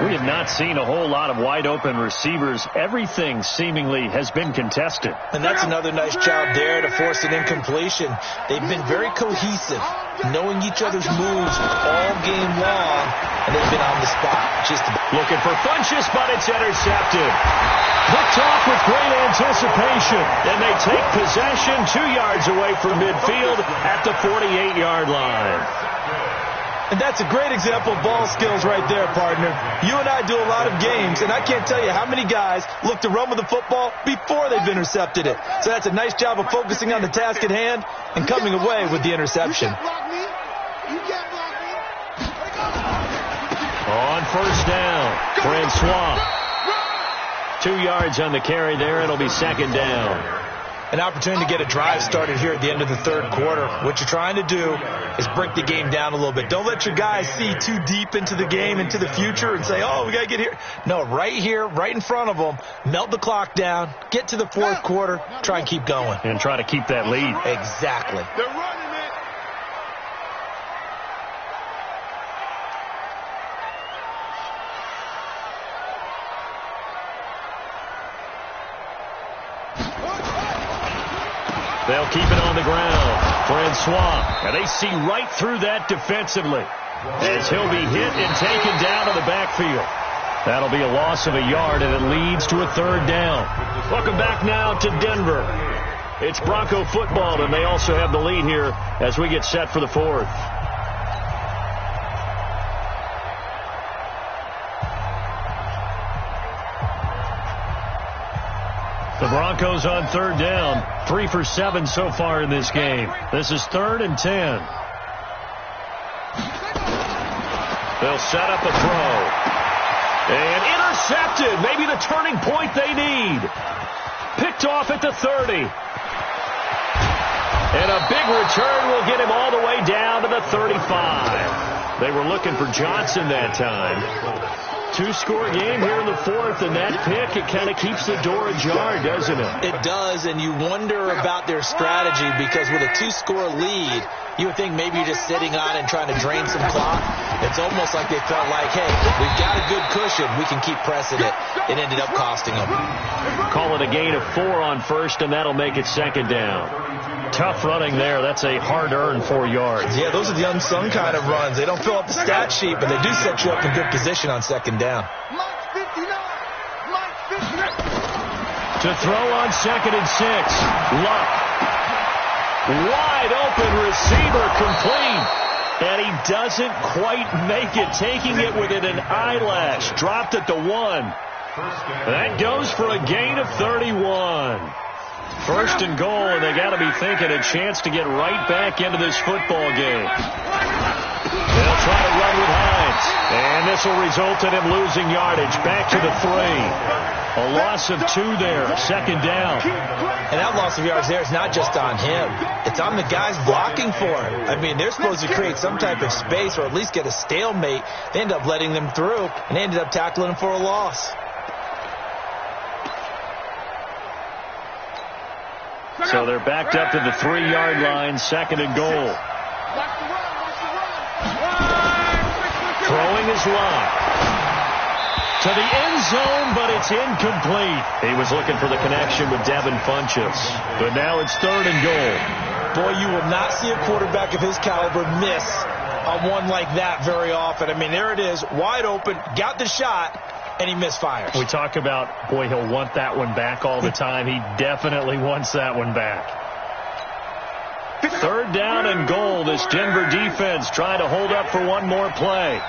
We have not seen a whole lot of wide-open receivers. Everything seemingly has been contested. And that's another nice job there to force an incompletion. They've been very cohesive, knowing each other's moves all game long, and they've been on the spot. Just looking for Funchess, but it's intercepted. Picked off with great anticipation, and they take possession 2 yards away from midfield at the 48-yard line. And that's a great example of ball skills right there, partner. You and I do a lot of games, and I can't tell you how many guys look to run with the football before they've intercepted it. So that's a nice job of focusing on the task at hand and coming away with the interception. On first down, Francois. 2 yards on the carry there. It'll be second down. An opportunity to get a drive started here at the end of the third quarter. What you're trying to do is break the game down a little bit. Don't let your guys see too deep into the game, into the future, and say, oh, we got to get here. No, right here, right in front of them, melt the clock down, get to the fourth quarter, try and keep going. And try to keep that lead. Exactly. They're running it. They'll keep it on the ground. Francois. And they see right through that defensively, as he'll be hit and taken down to the backfield. That'll be a loss of a yard, and it leads to a third down. Welcome back now to Denver. It's Bronco football, and they also have the lead here as we get set for the fourth. The Broncos on third down. 3 for 7 so far in this game. This is 3rd and 10. They'll set up a throw. And intercepted. Maybe the turning point they need. Picked off at the 30. And a big return will get him all the way down to the 35. They were looking for Johnson that time. 2-score game here in the fourth, and that pick, it kind of keeps the door ajar, doesn't it? It does, and you wonder about their strategy, because with a 2-score lead, you would think maybe you're just sitting on and trying to drain some clock. It's almost like they felt like, hey, we've got a good cushion. We can keep pressing it. It ended up costing them. Call it a gain of 4 on first, and that'll make it second down. Tough running there. That's a hard-earned 4 yards. Yeah, those are the unsung kind of runs. They don't fill up the stat sheet, but they do set you up in good position on second down. To throw on 2nd and 6. Luck. Wide open receiver, complete. And he doesn't quite make it, taking it within an eyelash. Dropped at the 1. That goes for a gain of 31. 1st and goal, and they got to be thinking a chance to get right back into this football game. They'll try to run with Hines, and this will result in him losing yardage. Back to the 3. A loss of 2 there, 2nd down. And that loss of yards there is not just on him. It's on the guys blocking for him. I mean, they're supposed to create some type of space or at least get a stalemate. They end up letting them through, and they ended up tackling him for a loss. So they're backed up to the 3-yard line, 2nd and goal. Throwing his line to the end zone, but it's incomplete. He was looking for the connection with Devin Funchess, but now it's 3rd and goal. Boy, you will not see a quarterback of his caliber miss on one like that very often. I mean, there it is, wide open, got the shot, and he misfires. We talk about, boy, he'll want that one back all the time. He definitely wants that one back. 3rd down and goal. This Denver defense trying to hold up for one more play.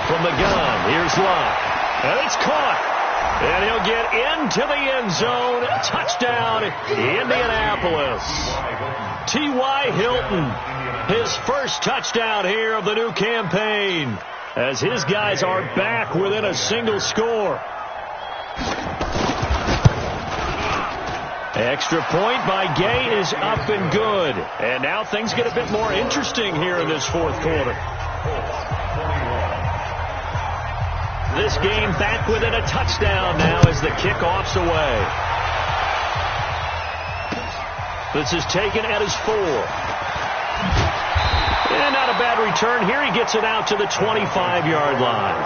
From the gun, here's Locke. And it's caught. And he'll get into the end zone. Touchdown, Indianapolis. T.Y. Hilton, his first touchdown here of the new campaign, as his guys are back within a single score. Extra point by Gay is up and good. And now things get a bit more interesting here in this fourth quarter. This game back within a touchdown now as the kickoff's away. This is taken at his 4. And not a bad return here. He gets it out to the 25-yard line.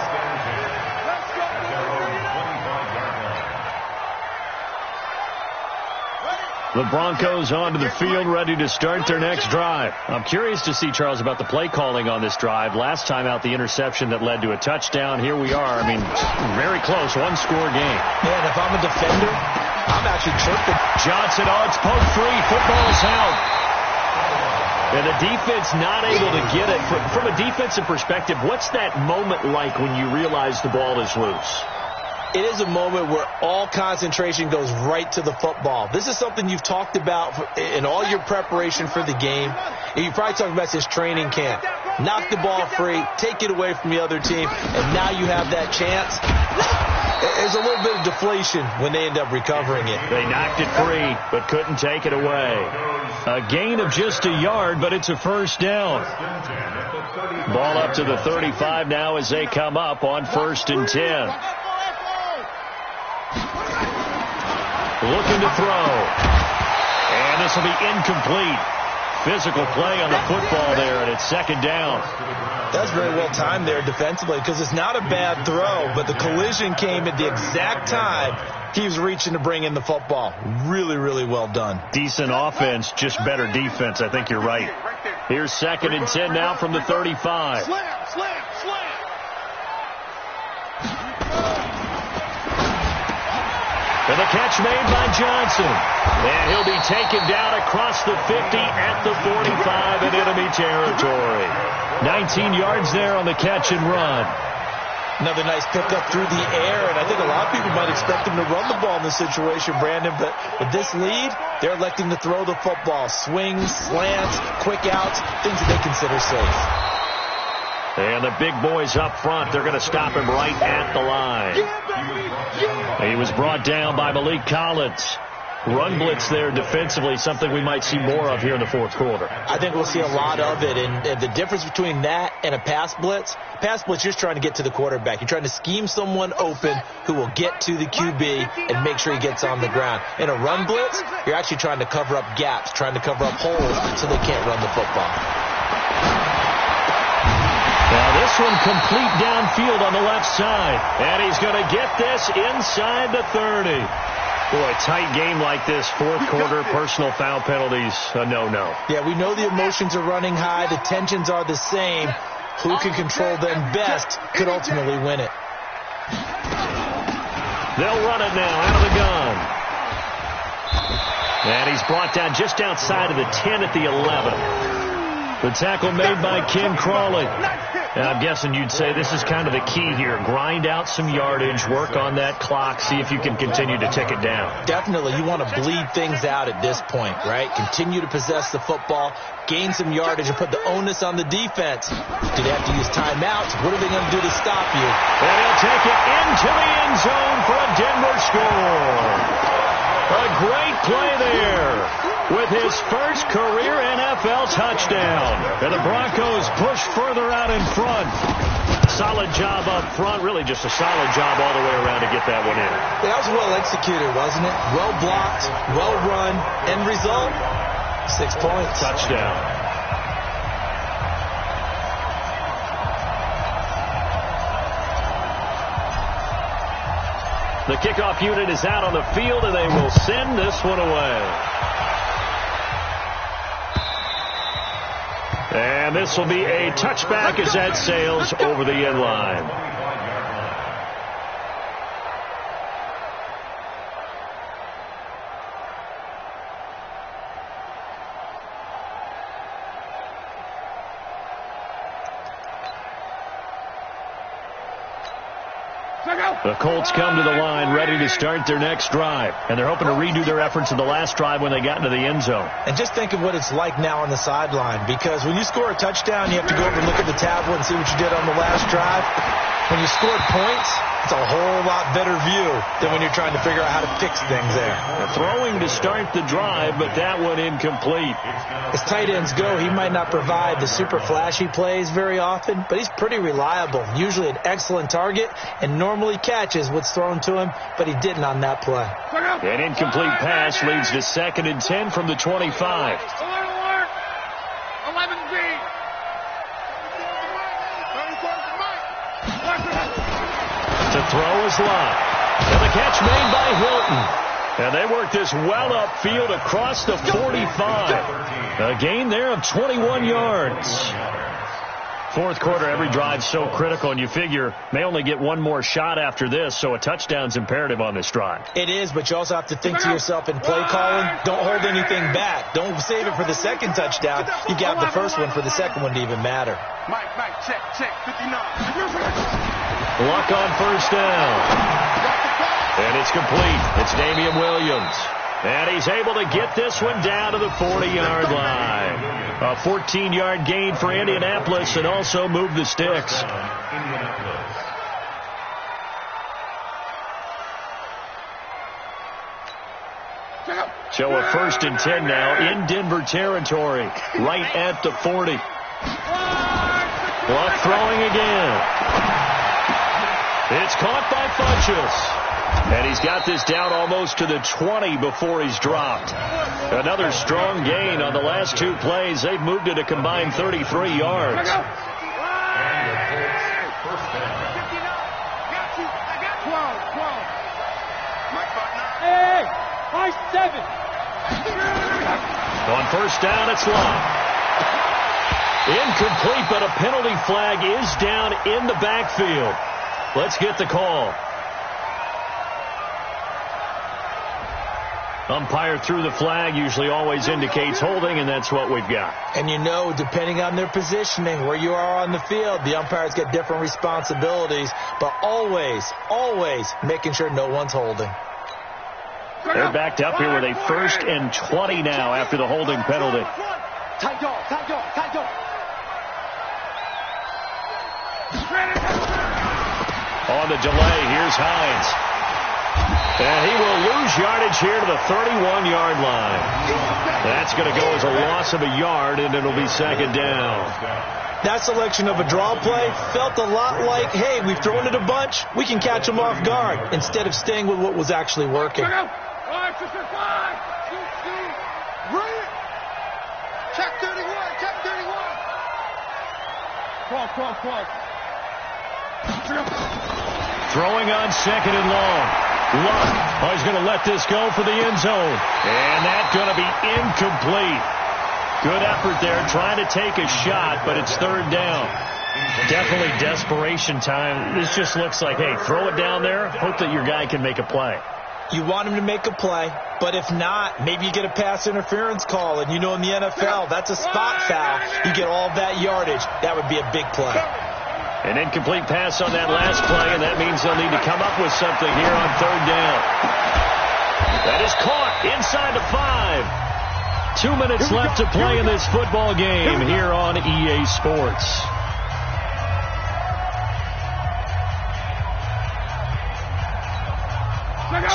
The Broncos onto the field, ready to start their next drive. I'm curious to see, Charles, about the play calling on this drive. Last time out, the interception that led to a touchdown. Here we are. I mean, very close, one-score game. Yeah, and if I'm a defender, I'm actually chirping. Johnson, it's poke free. Football's out. And the defense not able to get it. From a defensive perspective, what's that moment like when you realize the ball is loose? It is a moment where all concentration goes right to the football. This is something you've talked about in all your preparation for the game. And you probably talked about this training camp. Knock the ball free, take it away from the other team, and now you have that chance. There's a little bit of deflation when they end up recovering it. They knocked it free, but couldn't take it away. A gain of just a yard, but it's a first down. Ball up to the 35 now as they come up on 1st and 10. Looking to throw. And this will be incomplete. Physical play on the football there, and it's 2nd down. That's very well timed there defensively because it's not a bad throw, but the collision came at the exact time he was reaching to bring in the football. Really, really well done. Decent offense, just better defense. I think you're right. Here's 2nd and 10 now from the 35. And the catch made by Johnson. And he'll be taken down across the 50 at the 45 in enemy territory. 19 yards there on the catch and run. Another nice pickup through the air, and I think a lot of people might expect him to run the ball in this situation, Brandon, but with this lead, they're electing to throw the football. Swings, slants, quick outs, things that they consider safe. And the big boys up front, they're going to stop him right at the line. He was brought down by Malik Collins. Run blitz there defensively, something we might see more of here in the fourth quarter. I think we'll see a lot of it, and the difference between that and a pass blitz, you're just trying to get to the quarterback. You're trying to scheme someone open who will get to the QB and make sure he gets on the ground. In a run blitz, you're actually trying to cover up gaps, trying to cover up holes so they can't run the football. Now this one complete downfield on the left side. And he's going to get this inside the 30. Boy, a tight game like this, fourth quarter, personal foul penalties, a no-no. Yeah, we know the emotions are running high. The tensions are the same. Who can control them best could ultimately win it. They'll run it now out of the gun. And he's brought down just outside of the 10 at the 11. The tackle made by Ken Crawley. And I'm guessing you'd say this is kind of the key here. Grind out some yardage, work on that clock, see if you can continue to tick it down. Definitely. You want to bleed things out at this point, right? Continue to possess the football, gain some yardage, and put the onus on the defense. Do they have to use timeouts? What are they going to do to stop you? And he'll take it into the end zone for a Denver score. A great play there with his first career NFL touchdown. And the Broncos push further out in front. Solid job up front. Really just a solid job all the way around to get that one in. That was well executed, wasn't it? Well blocked, well run. End result, 6 points. Touchdown. The kickoff unit is out on the field, and they will send this one away. And this will be a touchback as that sails over the end line. The Colts come to the line ready to start their next drive, and they're hoping to redo their efforts in the last drive when they got into the end zone. And just think of what it's like now on the sideline, because when you score a touchdown, you have to go over and look at the tablet and see what you did on the last drive. When you scored points, it's a whole lot better view than when you're trying to figure out how to fix things there. Throwing to start the drive, but that one incomplete. As tight ends go, he might not provide the super flashy plays very often, but he's pretty reliable, usually an excellent target, and normally catches what's thrown to him, but he didn't on that play. An incomplete pass leads to 2nd and 10 from the 25. 11B. To throw is Lott. And the catch made by Hilton. And they work this well upfield across the 45. A gain there of 21 yards. Fourth quarter, every drive's so critical, and you figure may only get one more shot after this, so a touchdown's imperative on this drive. It is, but you also have to think to yourself in play calling, don't hold anything back. Don't save it for the second touchdown. You got the first one for the second one to even matter. Mike, check, 59. Luck on first down. And it's complete. It's Damian Williams. And he's able to get this one down to the 40-yard line. A 14-yard gain for Indianapolis and also move the sticks. So a 1st and 10 now in Denver territory, right at the 40. Luck throwing again. It's caught by Funchess. And he's got this down almost to the 20 before he's dropped. Another strong gain on the last 2 plays. They've moved it a combined 33 yards. On first down, it's Lott. Incomplete, but a penalty flag is down in the backfield. Let's get the call. Umpire threw the flag, usually always indicates holding, and that's what we've got. And you know, depending on their positioning, where you are on the field, the umpires get different responsibilities, but always making sure no one's holding. They're backed up here with a 1st and 20 now after the holding penalty. Tight dog. On the delay, here's Hines. And he will lose yardage here to the 31-yard line. That's going to go as a loss of a yard, and it'll be 2nd down. That selection of a draw play felt a lot like, hey, we've thrown it a bunch, we can catch them off guard, instead of staying with what was actually working. Check 31. Cross. Throwing on 2nd and long. Luck. He's going to let this go for the end zone. And that's going to be incomplete. Good effort there, trying to take a shot, but it's 3rd down. Definitely desperation time. This just looks like, hey, throw it down there, hope that your guy can make a play. You want him to make a play, but if not, maybe you get a pass interference call, and you know in the NFL, that's a spot foul. You get all that yardage. That would be a big play. An incomplete pass on that last play, and that means they'll need to come up with something here on 3rd down. That is caught inside the 5. 2 minutes left to play in this football game here on EA Sports.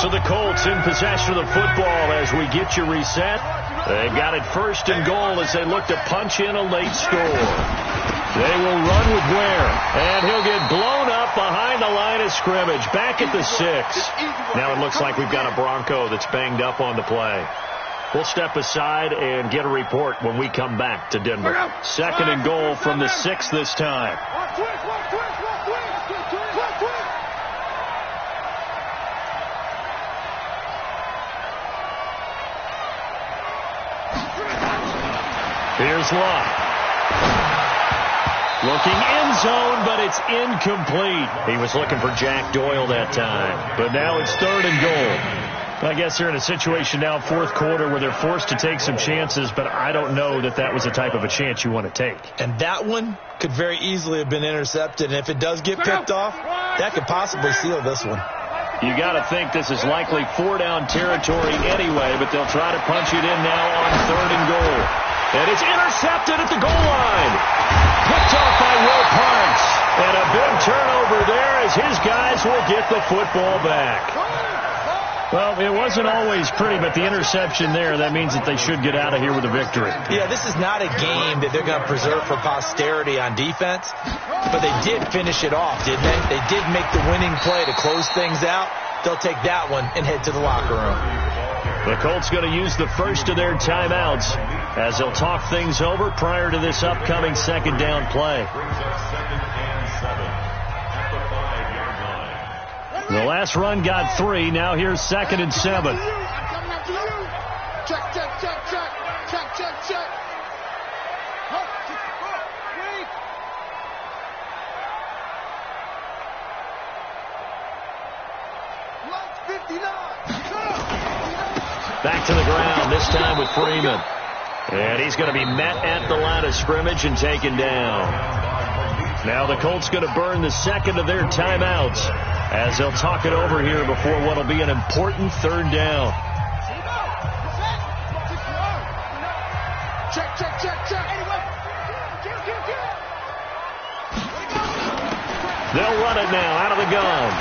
So the Colts in possession of the football as we get you reset. They've got it 1st and goal as they look to punch in a late score. They will run with Ware, and he'll get blown up behind the line of scrimmage, back at the 6. Now it looks like we've got a Bronco that's banged up on the play. We'll step aside and get a report when we come back to Denver. 2nd and goal from the 6 this time. Here's Lott. Looking end zone, but it's incomplete. He was looking for Jack Doyle that time. But now it's 3rd and goal. I guess they're in a situation now, 4th quarter, where they're forced to take some chances, but I don't know that that was the type of a chance you want to take. And that one could very easily have been intercepted. And if it does get picked off, that could possibly seal this one. You got to think this is likely 4-down territory anyway, but they'll try to punch it in now on 3rd and goal. And it's intercepted at the goal line. Picked off by Will Parks. And a big turnover there as his guys will get the football back. Well, it wasn't always pretty, but the interception there, that means that they should get out of here with a victory. Yeah, this is not a game that they're going to preserve for posterity on defense, but they did finish it off, didn't they? They did make the winning play to close things out. They'll take that one and head to the locker room. The Colts going to use the first of their timeouts as they'll talk things over prior to this upcoming 2nd down play. The last run got 3. Now here's 2nd and 7. Check, check, check, check. Check, check, check. Back to the ground, this time with Freeman. And he's going to be met at the line of scrimmage and taken down. Now the Colts going to burn the second of their timeouts as they'll talk it over here before what will be an important 3rd down. Check, check, check, check. They'll run it now out of the gun.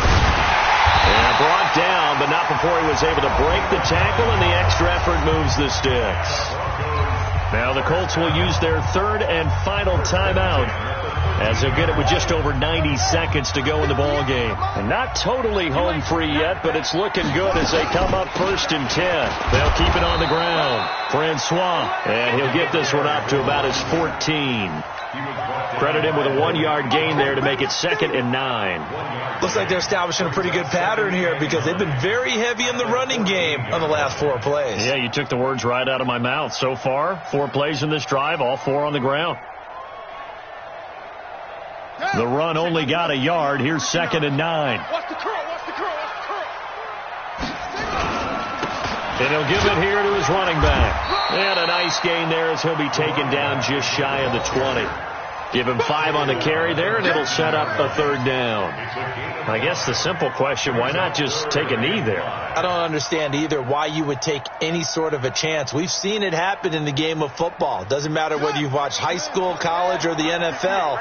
And brought down, but not before he was able to break the tackle, and the extra effort moves the sticks. Now the Colts will use their 3rd and final timeout as they'll get it with just over 90 seconds to go in the ball game. And not totally home free yet, but it's looking good as they come up 1st and 10. They'll keep it on the ground. Francois, and he'll get this one up to about his 14. Credit him with a 1-yard gain there to make it 2nd and 9. Looks like they're establishing a pretty good pattern here because they've been very heavy in the running game on the last 4 plays. Yeah, you took the words right out of my mouth. So far, 4 plays in this drive, all 4 on the ground. The run only got a yard. Here's 2nd and 9. Watch the curl, watch the curl, watch the curl. And he'll give it here to his running back. And a nice gain there as he'll be taken down just shy of the 20. Give him 5 on the carry there, and it'll set up a 3rd down. I guess the simple question, why not just take a knee there? I don't understand either why you would take any sort of a chance. We've seen it happen in the game of football. It doesn't matter whether you've watched high school, college, or the NFL.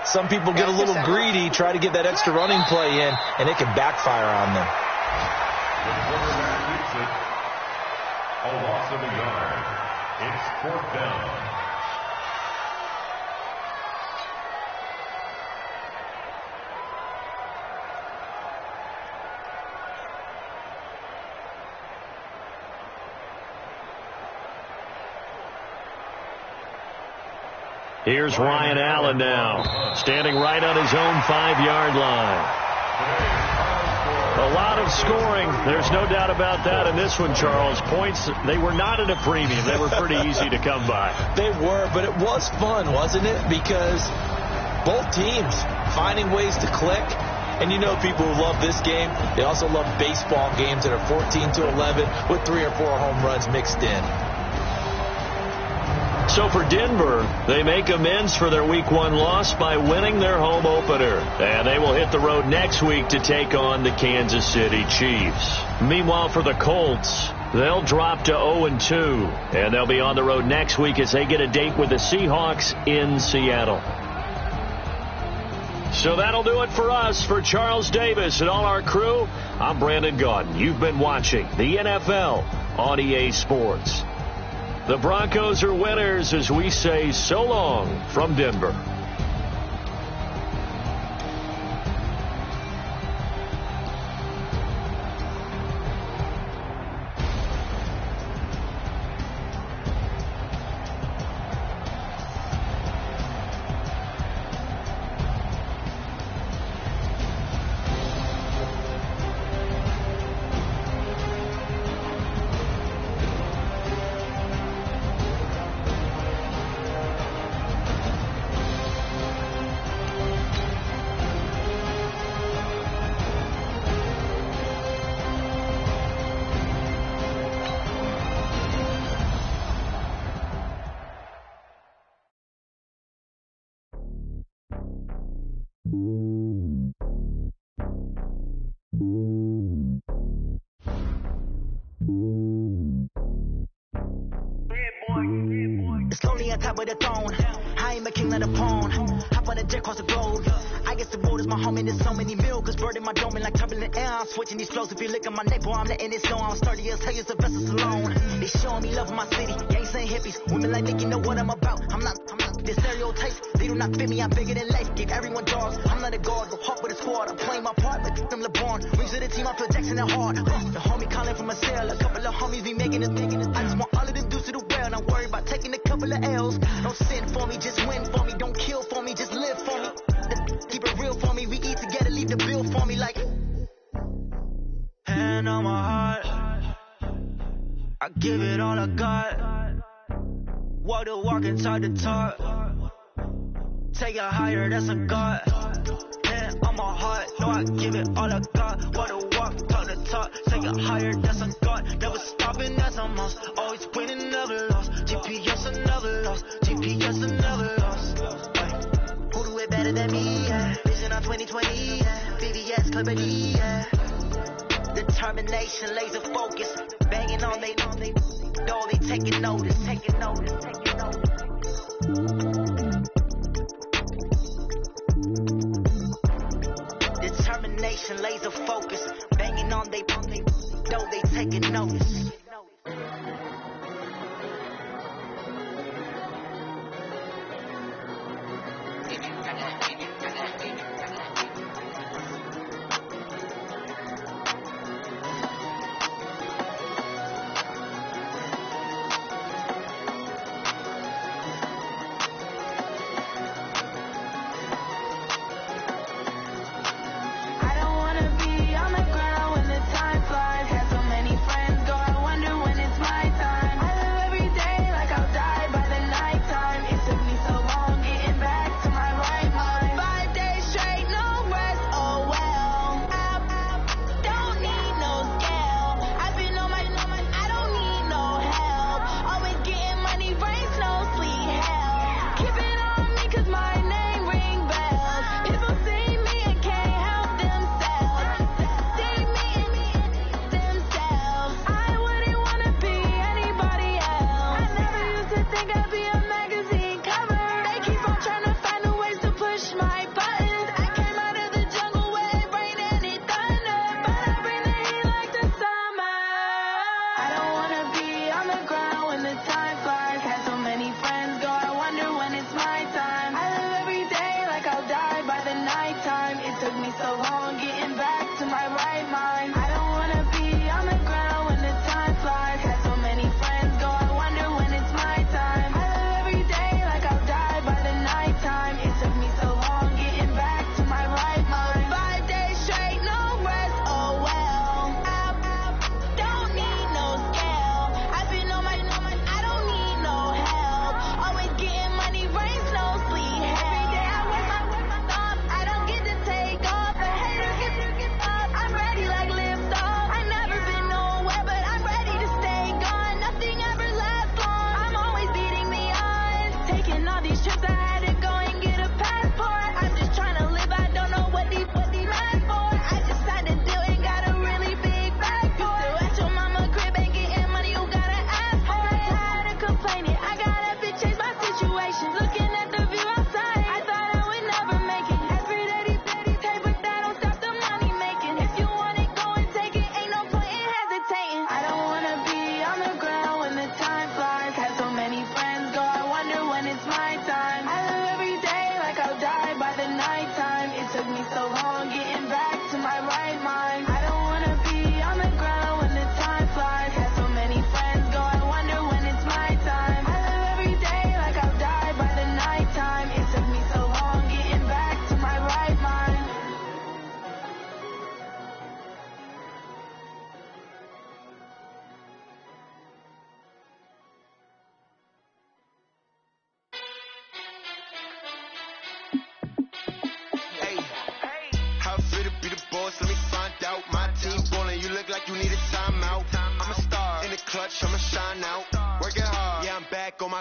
Some people get a little greedy, try to get that extra running play in, and it can backfire on them. A loss of a yard. It's 4th down. Here's Ryan Allen now, standing right on his own 5-yard line. A lot of scoring. There's no doubt about that in this one, Charles. Points, they were not at a premium. They were pretty easy to come by. They were, but it was fun, wasn't it? Because both teams finding ways to click. And you know people who love this game, they also love baseball games that are 14-11 with 3 or 4 home runs mixed in. So for Denver, they make amends for their Week 1 loss by winning their home opener. And they will hit the road next week to take on the Kansas City Chiefs. Meanwhile, for the Colts, they'll drop to 0-2. And they'll be on the road next week as they get a date with the Seahawks in Seattle. So that'll do it for us. For Charles Davis and all our crew, I'm Brandon Gaudin. You've been watching the NFL on EA Sports. The Broncos are winners as we say so long from Denver. king of the pawn. Hop on a jet across the globe. I guess the road is my home and there's so many mil. Cause bird in my dome and like turbulent air. I'm switching these flows. If you look at my neck, boy, I'm letting it snow. I'm sturdy as hell, the vessels alone. They showing me love in my city. Gangs and hippies. Women like Nicky know what I'm about. I'm not the stereotypes. They do not fit me. I'm bigger than life. Give everyone dogs. I'm not a guard. Go hawk with a squad. I'm playing my part like them LeBron. Rings to the team. I feel Jackson and hard. The homie calling from a cell. A couple of homies be making it. I just want all of them dudes to the well. Not worried about taking a couple of L's. Don't sin for me. Just win for me. Don't kill for me. Just live for me. Keep it real for me. We eat together. Leave the bill for me like. Hand on my heart. I give it all I got. Walk the walk and talk the talk. Take it higher, that's a God. Hand on my heart, no, I give it all I got. Walk the walk, talk the talk. Take it higher, that's a God. Never stopping, that's a must. Always winning, never lost. GPS, I never lost. GPS, I never lost. Ay. Who do it better than me? Yeah. Vision on 2020, yeah. VVS, Clipper D, yeah. Determination, laser focus. Banging on they know they taking notice. Determination, laser focus. Banging on they know they taking notice.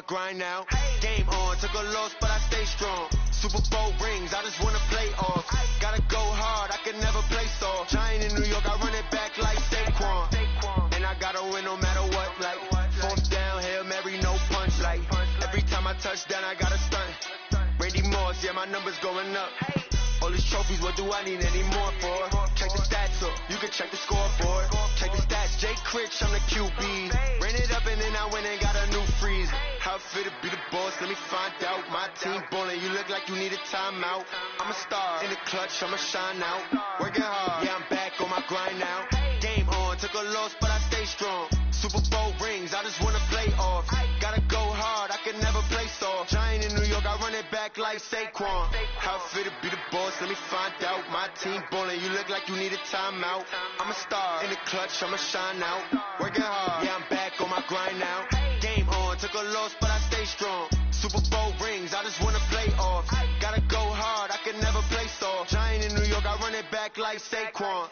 Grind now, game on, took a loss but I stay strong. Super Bowl rings, I just wanna play off. Gotta go hard, I can never play soft. Giant in New York, I run it back like Saquon. And I gotta win no matter what, like fourth down, Hail Mary, no punch. Like every time I touch down, I gotta stunt. All these trophies, what do I need any more for? Check the stats up, you can check the scoreboard. Check the stats, Jay Critch, I'm the QB. Ran it up and then I went and got a new freeze. How it feel to be the boss, let me find out. My team ballin', you look like you need a timeout. I'm a star, in the clutch, I'ma shine out. Working hard, yeah, I'm back on my grind now. Game on, took a loss, but I stay strong. Super Bowl rings, I just wanna play off. Gotta go hard, I can never play soft. Giant in New York, I run it back like Saquon. How it feel to be the boss, let me find out. My team ballin', you look like you need a timeout. I'm a star, in the clutch, I'ma shine out. Working hard, yeah, I'm back on my grind now. Game on, took a loss, but I stay strong. Super Bowl rings, I just wanna play off. Gotta go hard, I can never play soft. Giant in New York, I run it back like Saquon.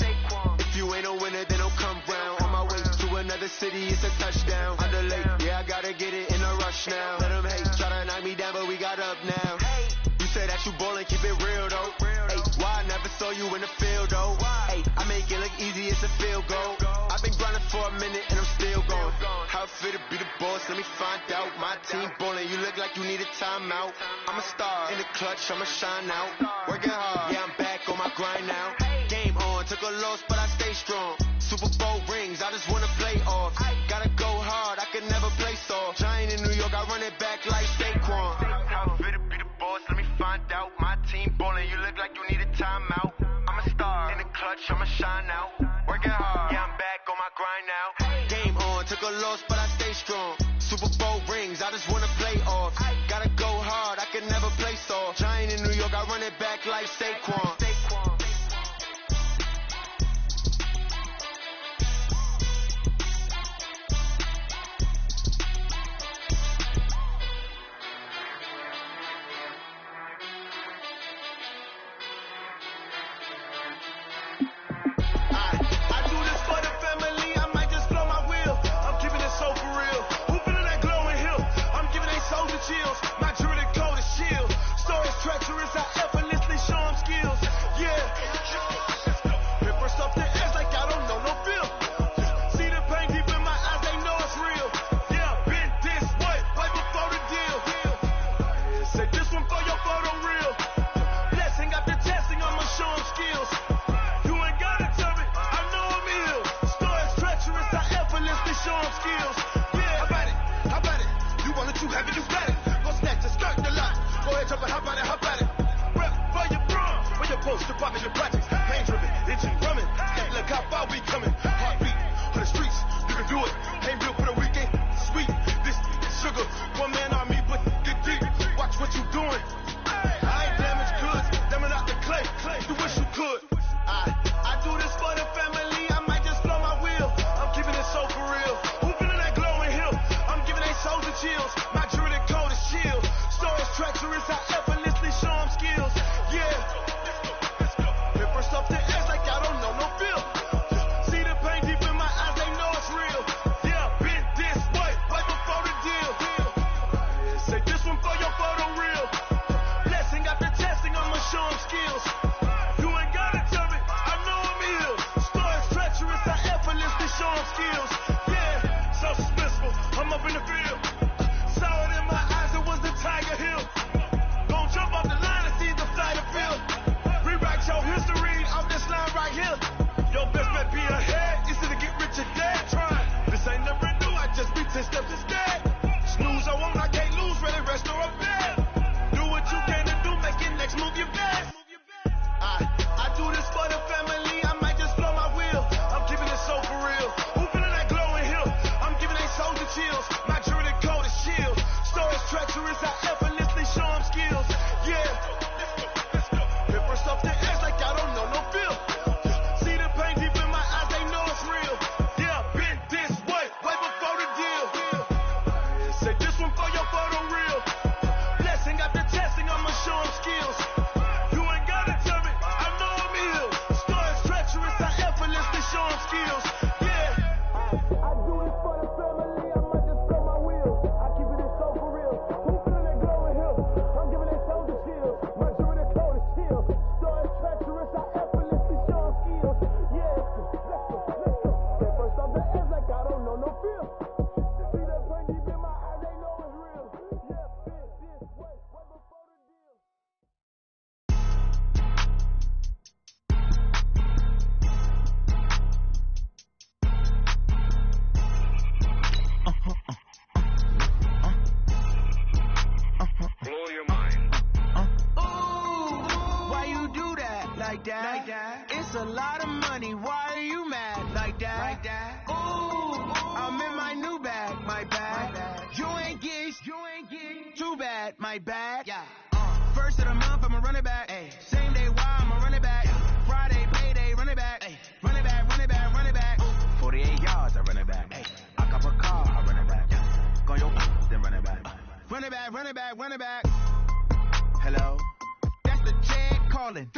If you ain't a winner, then don't come round. On my way to another city, it's a touchdown. Under late, yeah, I gotta get it in a rush now. Let them hate, try to knock me down, but we got up now. You say that you ballin', keep it real though. Hey, why I never saw you in the field though? Hey, I make it look easy, it's a field goal. I've been grinding for a minute and I'm still going. How it feel to be the boss, let me find out. My team ballin', you look like you need a timeout. I'm a star, in the clutch, I'ma shine out. Working hard, yeah, I'm back on my grind now. Game on, took a loss, but I stay strong. Super Bowl rings, I just wanna play off. Gotta go hard, I can never play soft. Giant in New York, I run it back like Saquon. How it feel to be the boss, let me find out. My team ballin', you look like you need a timeout. I'm a star, in the clutch, I'ma shine out. Working hard, yeah, I'm back on my grind now. Game on, took a loss, but I stay strong. Super Bowl rings, I just wanna play off. Gotta go hard, I can never play soft. Giant in New York, I run it back like Saquon. See like that. It's a lot of money, why are you mad like that? Ooh, I'm in my new bag, my bag. You ain't get too bad, my bag. Yeah. First of the month, I'ma run it back. Ay. Same day, why I'ma run it back. Friday, payday, run it back. Ay. Run it back, run it back, run it back. 48 yards, I run it back. Ay. I cop a car, I run it back. Go your then run it back. Run it back, run it back, run it back. Hello? That's the Chad calling.